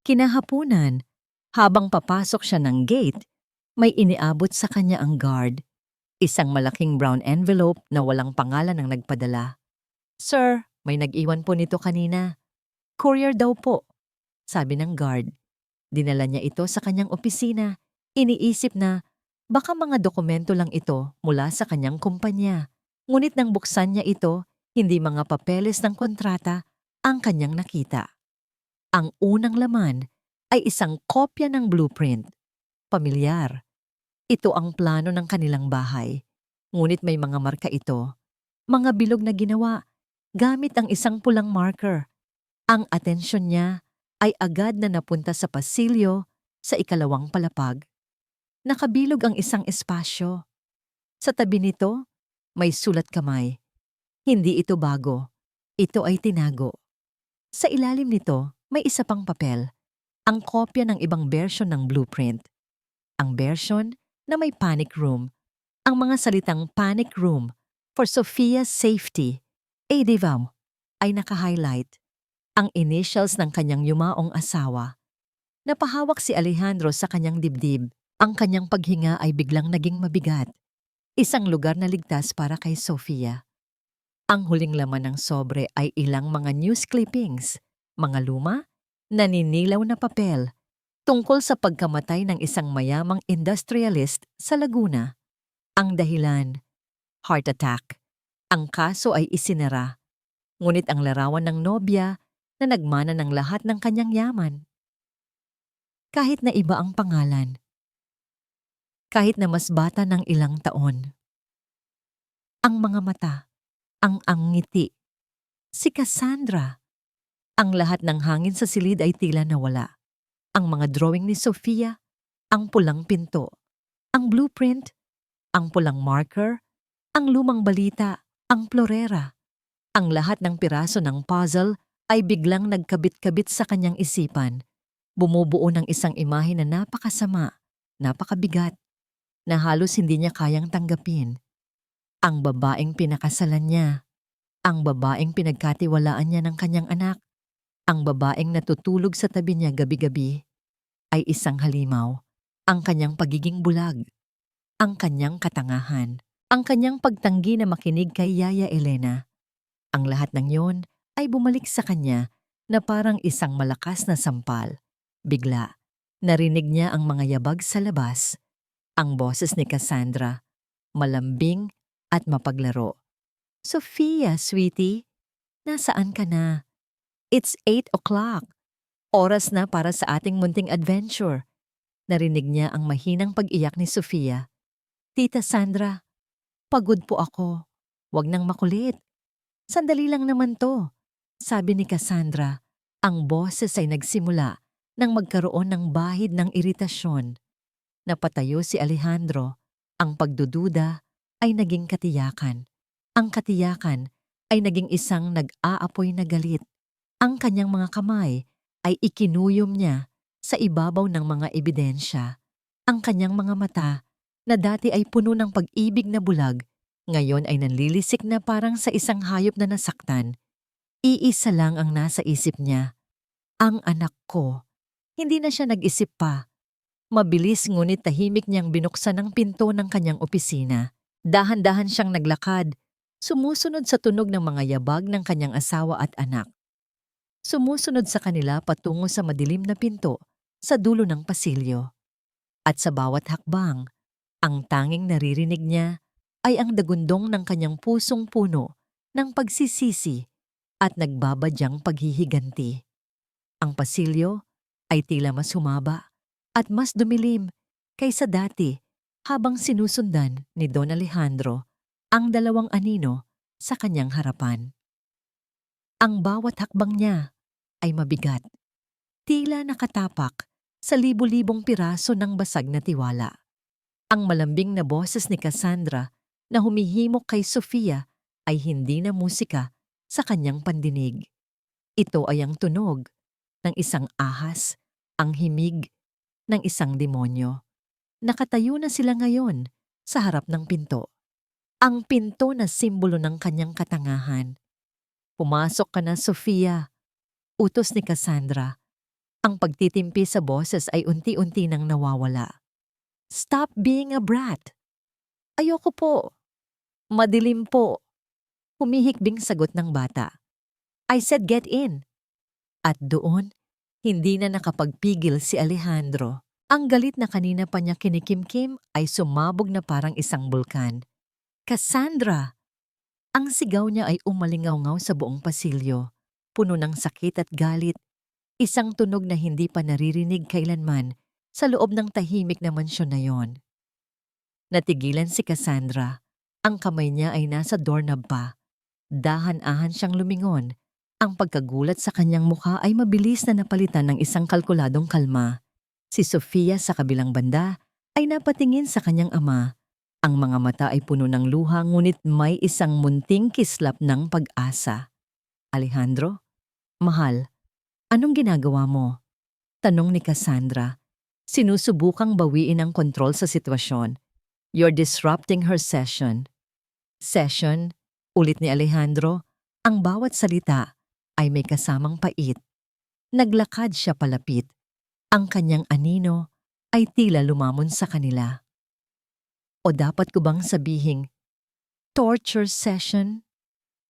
Kinahapunan, habang papasok siya ng gate, may iniabot sa kanya ang guard. Isang malaking brown envelope na walang pangalan ang nagpadala. Sir, may nag-iwan po nito kanina. Courier daw po, sabi ng guard. Dinala niya ito sa kanyang opisina. Iniisip na baka mga dokumento lang ito mula sa kanyang kumpanya. Ngunit nang buksan niya ito, Hindi mga papeles ng kontrata ang kanyang nakita. Ang unang laman ay isang kopya ng blueprint. Pamilyar. Ito ang plano ng kanilang bahay. Ngunit may mga marka ito. Mga bilog na ginawa gamit ang isang pulang marker. Ang atensyon niya ay agad na napunta sa pasilyo sa ikalawang palapag. Nakabilog ang isang espasyo. Sa tabi nito, may sulat kamay. Hindi ito bago. Ito ay tinago. Sa ilalim nito, may isa pang papel. Ang kopya ng ibang version ng blueprint. Ang version na may panic room. Ang mga salitang panic room for Sophia's safety, ADVAM, ay naka-highlight. Ang initials ng kanyang yumaong asawa. Napahawak si Alejandro sa kanyang dibdib. Ang kanyang paghinga ay biglang naging mabigat. Isang lugar na ligtas para kay Sophia. Ang huling laman ng sobre ay ilang mga news clippings, mga luma, naninilaw na papel, tungkol sa pagkamatay ng isang mayamang industrialist sa Laguna. Ang dahilan, heart attack. Ang kaso ay isinara. Ngunit ang larawan ng nobya na nagmana ng lahat ng kanyang yaman. Kahit na iba ang pangalan. Kahit na mas bata ng ilang taon. Ang mga mata, ang ngiti. Si Cassandra. Ang lahat ng hangin sa silid ay tila nawala. Ang mga drawing ni Sophia, ang pulang pinto, ang blueprint, ang pulang marker, ang lumang balita, ang plorera. Ang lahat ng piraso ng puzzle ay biglang nagkabit-kabit sa kanyang isipan. Bumubuo ng isang imahe na napakasama, napakabigat, na halos hindi niya kayang tanggapin. Ang babaeng pinakasalan niya, ang babaeng pinagkatiwalaan niya ng kanyang anak, ang babaeng natutulog sa tabi niya gabi-gabi, ay isang halimaw. Ang kanyang pagiging bulag, ang kanyang katangahan, ang kanyang pagtanggi na makinig kay Yaya Elena. Ang lahat ng yon ay bumalik sa kanya na parang isang malakas na sampal. Bigla, narinig niya ang mga yabag sa labas. Ang boses ni Cassandra, malambing at mapaglaro. Sophia, sweetie, nasaan ka na? It's 8 o'clock. Oras na para sa ating munting adventure. Narinig niya ang mahinang pag-iyak ni Sophia. Tita Sandra, pagod po ako. Huwag nang makulit. Sandali lang naman to. Sabi ni Cassandra, ang boses ay nagsimula nang magkaroon ng bahid ng iritasyon. Napatayo si Alejandro. Ang pagdududa ay naging katiyakan. Ang katiyakan ay naging isang nag-aapoy na galit. Ang kanyang mga kamay ay ikinuyom niya sa ibabaw ng mga ebidensya. Ang kanyang mga mata na dati ay puno ng pag-ibig na bulag, ngayon ay nanlilisik na parang sa isang hayop na nasaktan. Iisa lang ang nasa isip niya. Ang anak ko. Hindi na siya nag-isip pa. Mabilis ngunit tahimik niyang binuksan ang pinto ng kanyang opisina. Dahan-dahan siyang naglakad, sumusunod sa tunog ng mga yabag ng kanyang asawa at anak. Sumusunod sa kanila patungo sa madilim na pinto sa dulo ng pasilyo. At sa bawat hakbang, ang tanging naririnig niya ay ang dagundong ng kanyang pusong puno ng pagsisisi at nagbabadyang paghihiganti. Ang pasilyo ay tila mas humaba at mas dumilim kaysa dati habang sinusundan ni Don Alejandro ang dalawang anino sa kanyang harapan. Ang bawat hakbang niya ay mabigat, tila nakatapak sa libu-libong piraso ng basag na tiwala. Ang malambing na boses ni Cassandra na humihimok kay Sophia ay hindi na musika sa kanyang pandinig. Ito ay ang tunog ng isang ahas, ang himig ng isang demonyo. Nakatayo na sila ngayon sa harap ng pinto. Ang pinto na simbolo ng kanyang katangahan. Pumasok ka na, Sophia. Utos ni Cassandra. Ang pagtitimpi sa boses ay unti-unti nang nawawala. Stop being a brat. Ayoko po. Madilim po. Humihikbing sagot ng bata. I said get in. At doon, hindi na nakapagpigil si Alejandro. Ang galit na kanina pa niya kinikimkim ay sumabog na parang isang bulkan. Cassandra! Ang sigaw niya ay umalingaw-ngaw sa buong pasilyo, puno ng sakit at galit, isang tunog na hindi pa naririnig kailanman sa loob ng tahimik na mansyon na yon. Natigilan si Cassandra. Ang kamay niya ay nasa doorknob pa. Dahan-ahan siyang lumingon. Ang pagkagulat sa kanyang mukha ay mabilis na napalitan ng isang kalkuladong kalma. Si Sofia sa kabilang banda ay napatingin sa kanyang ama. Ang mga mata ay puno ng luha ngunit may isang munting kislap ng pag-asa. Alejandro? Mahal, anong ginagawa mo? Tanong ni Cassandra. Sinusubukang bawiin ang kontrol sa sitwasyon. You're disrupting her session. Session? Ulit ni Alejandro. Ang bawat salita ay may kasamang pait. Naglakad siya palapit. Ang kanyang anino ay tila lumamon sa kanila. O dapat ko bang sabihing, torture session?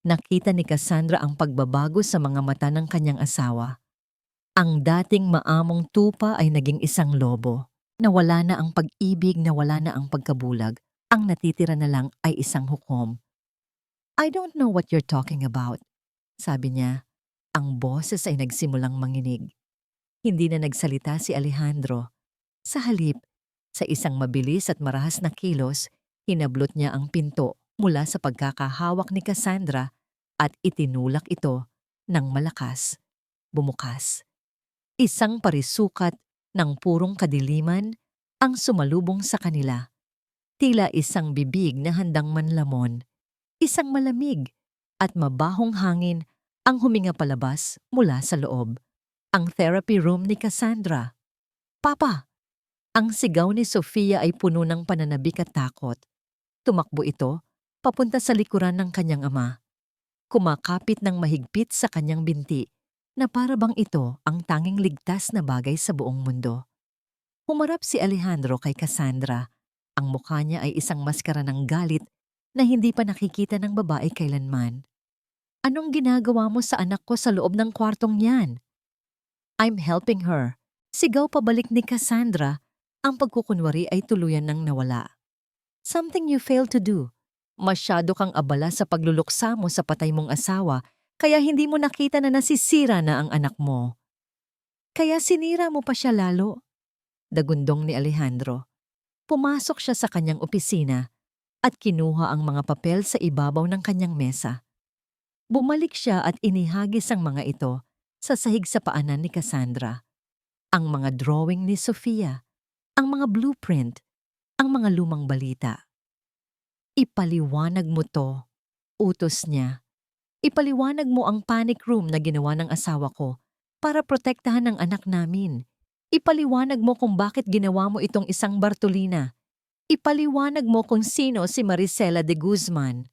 Nakita ni Cassandra ang pagbabago sa mga mata ng kanyang asawa. Ang dating maamong tupa ay naging isang lobo. Nawala na ang pag-ibig, nawala na ang pagkabulag. Ang natitira na lang ay isang hukom. I don't know what you're talking about, sabi niya. Ang boses ay nagsimulang manginig. Hindi na nagsalita si Alejandro. Sa halip, sa isang mabilis at marahas na kilos, hinablot niya ang pinto mula sa pagkakahawak ni Cassandra at itinulak ito ng malakas. Bumukas. Isang parisukat ng purong kadiliman ang sumalubong sa kanila. Tila isang bibig na handang manlamon. Isang malamig at mabahong hangin ang huminga palabas mula sa loob. Ang therapy room ni Cassandra. Papa! Ang sigaw ni Sofia ay puno ng pananabik at takot. Tumakbo ito papunta sa likuran ng kanyang ama. Kumakapit ng mahigpit sa kanyang binti na para bang ito ang tanging ligtas na bagay sa buong mundo. Humarap si Alejandro kay Cassandra. Ang mukha niya ay isang maskara ng galit na hindi pa nakikita ng babae kailanman. Anong ginagawa mo sa anak ko sa loob ng kwartong yan? I'm helping her. Sigaw pabalik ni Cassandra. Ang pagkukunwari ay tuluyan ng nawala. Something you failed to do. Masyado kang abala sa pagluluksa mo sa patay mong asawa kaya hindi mo nakita na nasisira na ang anak mo. Kaya sinira mo pa siya lalo? Dagundong ni Alejandro. Pumasok siya sa kanyang opisina at kinuha ang mga papel sa ibabaw ng kanyang mesa. Bumalik siya at inihagis ang mga ito sa sahig sa paanan ni Cassandra. Ang mga drawing ni Sofia, ang mga blueprint, ang mga lumang balita. Ipaliwanag mo to, utos niya. Ipaliwanag mo ang panic room na ginawa ng asawa ko para protektahan ang anak namin. Ipaliwanag mo kung bakit ginawa mo itong isang Bartolina. Ipaliwanag mo kung sino si Maricela de Guzman.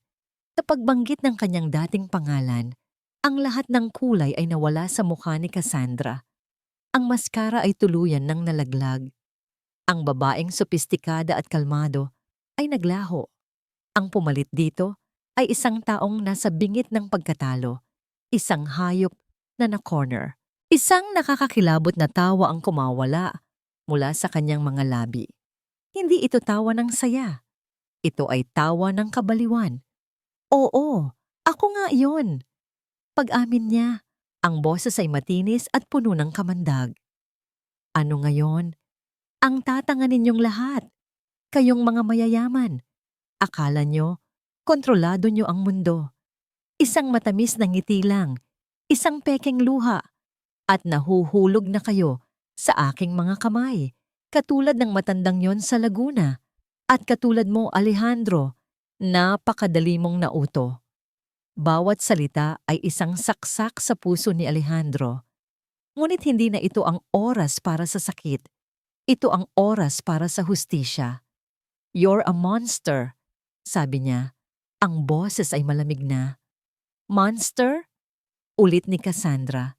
Sa pagbanggit ng kanyang dating pangalan, ang lahat ng kulay ay nawala sa mukha ni Cassandra. Ang maskara ay tuluyan ng nalaglag. Ang babaeng sopistikada at kalmado ay naglaho. Ang pumalit dito ay isang taong nasa bingit ng pagkatalo, isang hayop na na-corner. Isang nakakakilabot na tawa ang kumawala mula sa kanyang mga labi. Hindi ito tawa ng saya. Ito ay tawa ng kabaliwan. Oo, ako nga yon. Pag-amin niya, ang boses ay matinis at puno ng kamandag. Ano ngayon? Ang tatanga ninyong lahat. Kayong mga mayayaman. Akala nyo, kontrolado nyo ang mundo. Isang matamis na ngiti lang, isang pekeng luha, at nahuhulog na kayo sa aking mga kamay, katulad ng matandang yon sa Laguna, at katulad mo, Alejandro, napakadali mong nauto. Bawat salita ay isang saksak sa puso ni Alejandro. Ngunit hindi na ito ang oras para sa sakit. Ito ang oras para sa hustisya. You're a monster, sabi niya. Ang boses ay malamig na. Monster? Ulit ni Cassandra.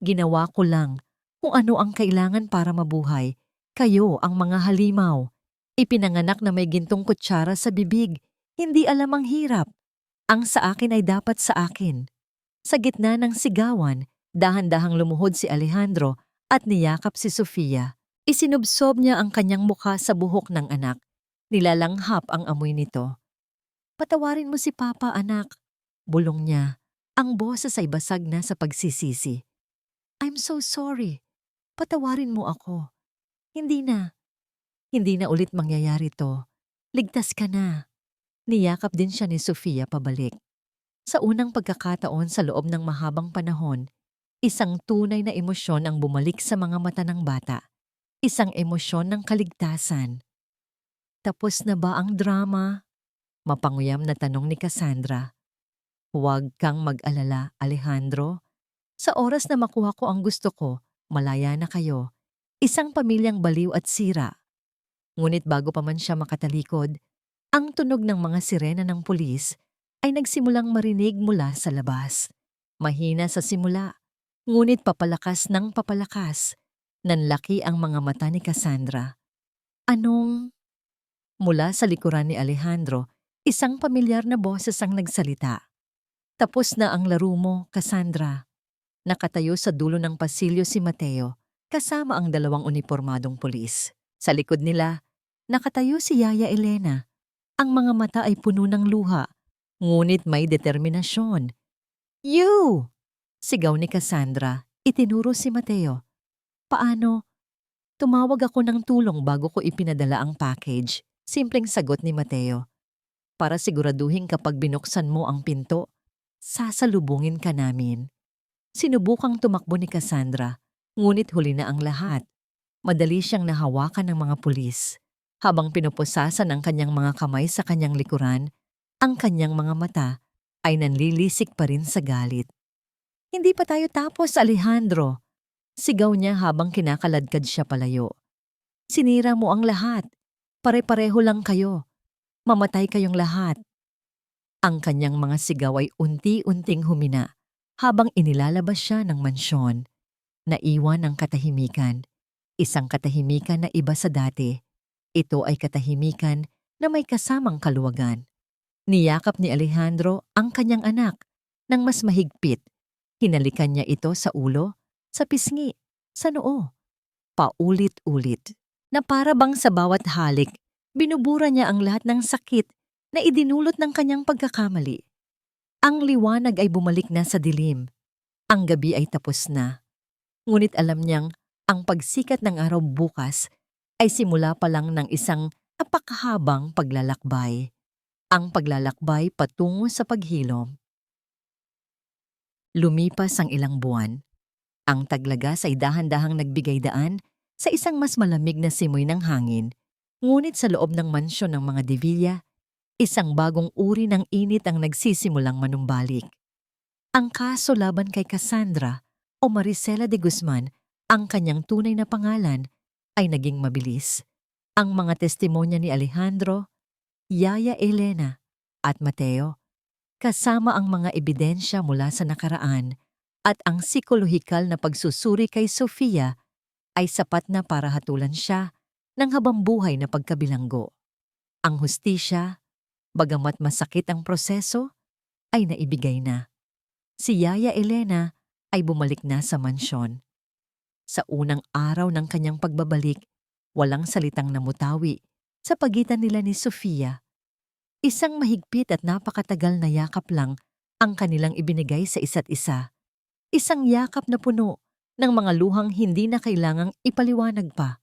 Ginawa ko lang kung ano ang kailangan para mabuhay. Kayo ang mga halimaw. Ipinanganak na may gintong kutsara sa bibig. Hindi alam ang hirap. Ang sa akin ay dapat sa akin. Sa gitna ng sigawan, dahan-dahang lumuhod si Alejandro at niyakap si Sofia. Isinubsob niya ang kanyang mukha sa buhok ng anak. Nilalanghap ang amoy nito. Patawarin mo si Papa, anak. Bulong niya, ang boses ay basag na sa pagsisisi. I'm so sorry. Patawarin mo ako. Hindi na. Hindi na ulit mangyayari to. Ligtas ka na. Niyakap din siya ni Sofia pabalik. Sa unang pagkakataon sa loob ng mahabang panahon, isang tunay na emosyon ang bumalik sa mga mata ng bata. Isang emosyon ng kaligtasan. Tapos na ba ang drama? Mapanguyam na tanong ni Cassandra. Huwag kang mag-alala, Alejandro. Sa oras na makuha ko ang gusto ko, malaya na kayo. Isang pamilyang baliw at sira. Ngunit bago pa man siya makatalikod, ang tunog ng mga sirena ng pulis ay nagsimulang marinig mula sa labas. Mahina sa simula, ngunit papalakas ng papalakas. Nanlaki ang mga mata ni Cassandra. Anong? Mula sa likuran ni Alejandro, isang pamilyar na boses ang nagsalita. Tapos na ang laro mo, Cassandra. Nakatayo sa dulo ng pasilyo si Mateo, kasama ang dalawang unipormadong pulis. Sa likod nila, nakatayo si Yaya Elena. Ang mga mata ay puno ng luha, ngunit may determinasyon. You! Sigaw ni Cassandra, itinuro si Mateo. Paano? Tumawag ako ng tulong bago ko ipinadala ang package. Simpleng sagot ni Mateo. Para siguraduhin kapag binuksan mo ang pinto, sasalubungin ka namin. Sinubukang tumakbo ni Cassandra, ngunit huli na ang lahat. Madali siyang nahawakan ng mga pulis. Habang pinupusasan ang kanyang mga kamay sa kanyang likuran, ang kanyang mga mata ay nanlilisik pa rin sa galit. Hindi pa tayo tapos, Alejandro. Sigaw niya habang kinakaladkad siya palayo. Sinira mo ang lahat. Pare-pareho lang kayo. Mamatay kayong lahat. Ang kanyang mga sigaw ay unti-unting humina habang inilalabas siya ng mansyon. Naiwan ang katahimikan. Isang katahimikan na iba sa dati. Ito ay katahimikan na may kasamang kaluwagan. Niyakap ni Alejandro ang kanyang anak ng mas mahigpit. Hinalikan niya ito sa ulo, sa pisngi, sa noo. Paulit-ulit na para bang sa bawat halik, binubura niya ang lahat ng sakit na idinulot ng kanyang pagkakamali. Ang liwanag ay bumalik na sa dilim. Ang gabi ay tapos na. Ngunit alam niyang ang pagsikat ng araw bukas ay simula pa lang ng isang napakahabang paglalakbay. Ang paglalakbay patungo sa paghilom. Lumipas ang ilang buwan. Ang taglagas ay dahan-dahang nagbigay daan sa isang mas malamig na simoy ng hangin. Ngunit sa loob ng mansyon ng mga De Villa, isang bagong uri ng init ang nagsisimulang manumbalik. Ang kaso laban kay Cassandra o Maricela de Guzman, ang kanyang tunay na pangalan, ay naging mabilis. Ang mga testimonya ni Alejandro, Yaya Elena at Mateo, kasama ang mga ebidensya mula sa nakaraan at ang psikolohikal na pagsusuri kay Sofia ay sapat na para hatulan siya ng habambuhay na pagkabilanggo. Ang hustisya, bagamat masakit ang proseso, ay naibigay na. Si Yaya Elena ay bumalik na sa mansyon. Sa unang araw ng kanyang pagbabalik, walang salitang namutawi sa pagitan nila ni Sofia. Isang mahigpit at napakatagal na yakap lang ang kanilang ibinigay sa isa't isa. Isang yakap na puno ng mga luhang hindi na kailangang ipaliwanag pa.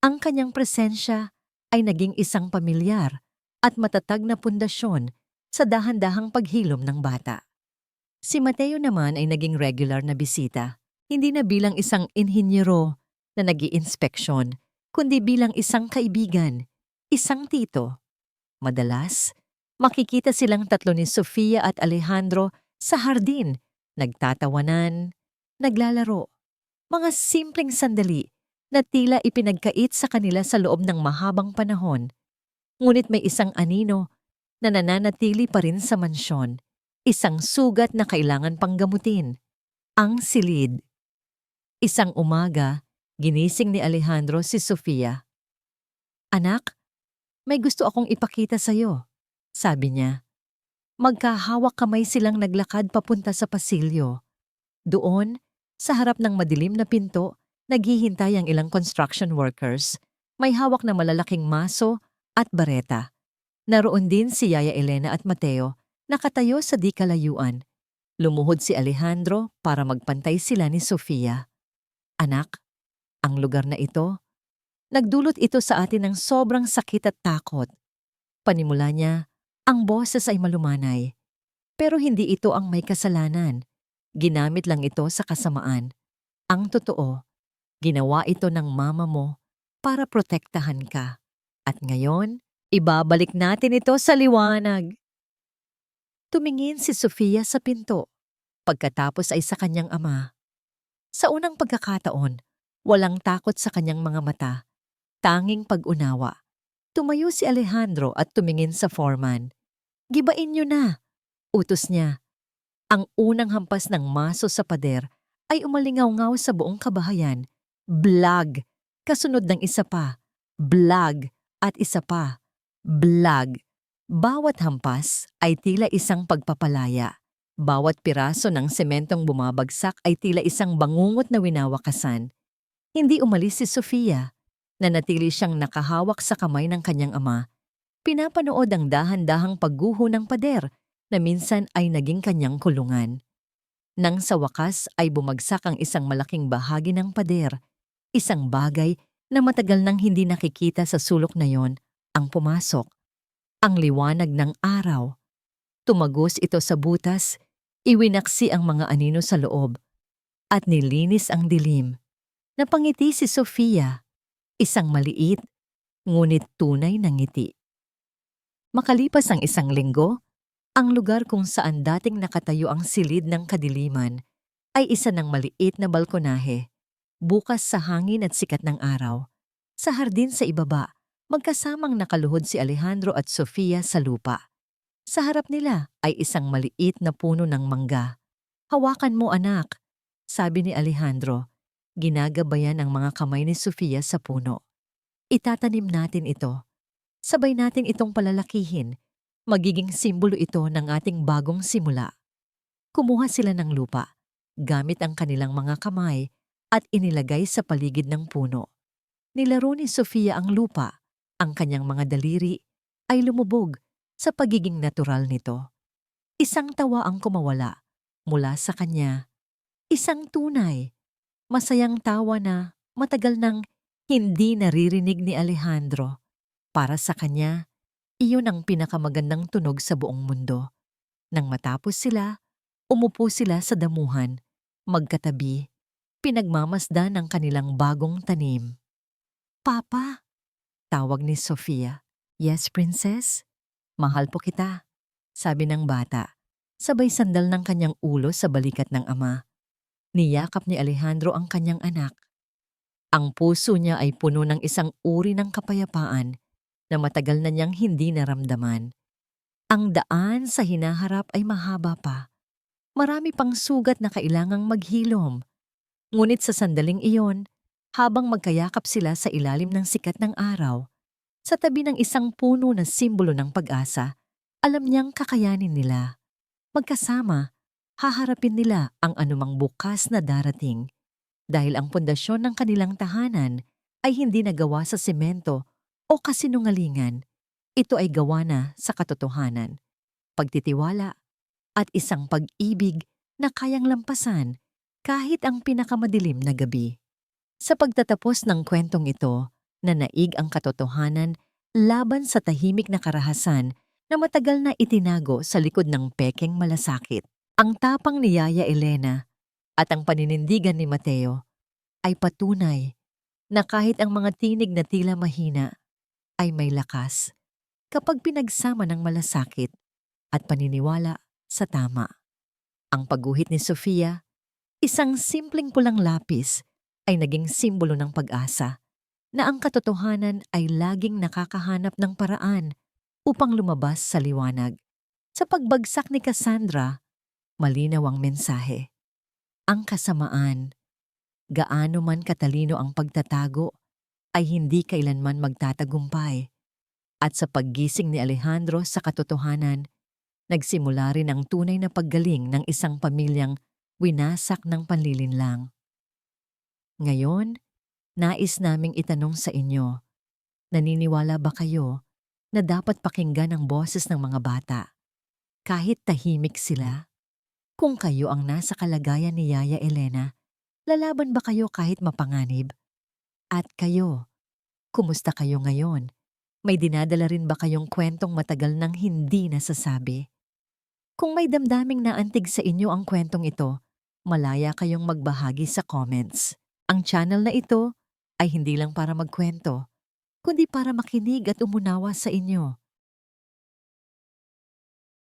Ang kanyang presensya ay naging isang pamilyar at matatag na pundasyon sa dahan-dahang paghilom ng bata. Si Mateo naman ay naging regular na bisita, hindi na bilang isang inhinyero na nag-iinspeksyon, kundi bilang isang kaibigan, isang tito. Madalas, makikita silang tatlo ni Sofia at Alejandro sa hardin, nagtatawanan, naglalaro. Mga simpleng sandali na tila ipinagkait sa kanila sa loob ng mahabang panahon. Ngunit may isang anino na nananatili pa rin sa mansyon, isang sugat na kailangan pang gamutin, ang silid. Isang umaga, ginising ni Alejandro si Sofia. Anak, may gusto akong ipakita sa'yo, sabi niya. Magkahawak kamay silang naglakad papunta sa pasilyo. Doon, sa harap ng madilim na pinto, naghihintay ang ilang construction workers. May hawak na malalaking maso at bareta. Naroon din si Yaya Elena at Mateo Nakatayo sa di kalayuan, lumuhod si Alejandro para magpantay sila ni Sofia. Anak, ang lugar na ito, nagdulot ito sa atin ng sobrang sakit at takot. Panimula niya, ang boses ay malumanay. Pero hindi ito ang may kasalanan. Ginamit lang ito sa kasamaan. Ang totoo, ginawa ito ng mama mo para protektahan ka. At ngayon, ibabalik natin ito sa liwanag. Tumingin si Sofia sa pinto. Pagkatapos ay sa kanyang ama. Sa unang pagkakataon, walang takot sa kanyang mga mata. Tanging pag-unawa. Tumayo si Alejandro at tumingin sa foreman. Gibain niyo na, utos niya. Ang unang hampas ng maso sa pader ay umalingaw-ngaw sa buong kabahayan. Blag! Kasunod ng isa pa. Blag! At isa pa. Blag! Bawat hampas ay tila isang pagpapalaya. Bawat piraso ng sementong bumabagsak ay tila isang bangungot na winawakasan. Hindi umalis si Sofia. Nanatili siyang nakahawak sa kamay ng kanyang ama. Pinapanood ang dahan-dahang pagguho ng pader na minsan ay naging kanyang kulungan. Nang sa wakas ay bumagsak ang isang malaking bahagi ng pader, isang bagay na matagal nang hindi nakikita sa sulok na yon ang pumasok. Ang liwanag ng araw. Tumagos ito sa butas, iwinaksi ang mga anino sa loob, at nilinis ang dilim. Napangiti si Sofia, isang maliit, ngunit tunay na ngiti. Makalipas ang isang linggo, ang lugar kung saan dating nakatayo ang silid ng kadiliman ay isa ng maliit na balkonahe, bukas sa hangin at sikat ng araw. Sa hardin sa ibaba, magkasamang nakaluhod si Alejandro at Sofia sa lupa. Sa harap nila ay isang maliit na puno ng mangga. Hawakan mo anak, sabi ni Alejandro. Ginagabayan ang mga kamay ni Sofia sa puno. Itatanim natin ito. Sabay natin itong palalakihin. Magiging simbolo ito ng ating bagong simula. Kumuha sila ng lupa, gamit ang kanilang mga kamay at inilagay sa paligid ng puno. Nilaro ni Sofia ang lupa. Ang kanyang mga daliri ay lumubog sa pagiging natural nito. Isang tawa ang kumawala mula sa kanya. Isang tunay, masayang tawa na matagal nang hindi naririnig ni Alejandro. Para sa kanya, iyon ang pinakamagandang tunog sa buong mundo. Nang matapos sila, umupo sila sa damuhan, magkatabi, pinagmamasdan ang kanilang bagong tanim. Papa, tawag ni Sofia. Yes, princess? Mahal po kita, sabi ng bata. Sabay sandal ng kanyang ulo sa balikat ng ama. Niyakap ni Alejandro ang kanyang anak. Ang puso niya ay puno ng isang uri ng kapayapaan na matagal na niyang hindi naramdaman. Ang daan sa hinaharap ay mahaba pa. Marami pang sugat na kailangang maghilom. Ngunit sa sandaling iyon, habang magkayakap sila sa ilalim ng sikat ng araw, sa tabi ng isang puno na simbolo ng pag-asa, alam niyang kakayanin nila. Magkasama, haharapin nila ang anumang bukas na darating. Dahil ang pundasyon ng kanilang tahanan ay hindi nagawa sa semento o kasinungalingan. Ito ay gawa na sa katotohanan, pagtitiwala, at isang pag-ibig na kayang lampasan kahit ang pinakamadilim na gabi. Sa pagtatapos ng kwentong ito, nanaig ang katotohanan laban sa tahimik na karahasan na matagal na itinago sa likod ng pekeng malasakit. Ang tapang ni Yaya Elena at ang paninindigan ni Mateo ay patunay na kahit ang mga tinig na tila mahina ay may lakas kapag pinagsama ng malasakit at paniniwala sa tama. Ang pagguhit ni Sofia, isang simpleng pulang lapis, ay naging simbolo ng pag-asa na ang katotohanan ay laging nakakahanap ng paraan upang lumabas sa liwanag. Sa pagbagsak ni Cassandra, malinaw ang mensahe. Ang kasamaan, gaano man katalino ang pagtatago, ay hindi kailanman magtatagumpay. At sa paggising ni Alejandro sa katotohanan, nagsimula rin ang tunay na paggaling ng isang pamilyang winasak ng panlilinlang. Ngayon, nais naming itanong sa inyo, naniniwala ba kayo na dapat pakinggan ang boses ng mga bata? kahit tahimik sila? Kung kayo ang nasa kalagayan ni Yaya Elena, lalaban ba kayo kahit mapanganib? At kayo, kumusta kayo ngayon? May dinadala rin ba kayong kwentong matagal nang hindi nasasabi? Kung may damdaming naantig sa inyo ang kwentong ito, malaya kayong magbahagi sa comments. Ang channel na ito ay hindi lang para magkwento, kundi para makinig at umunawa sa inyo.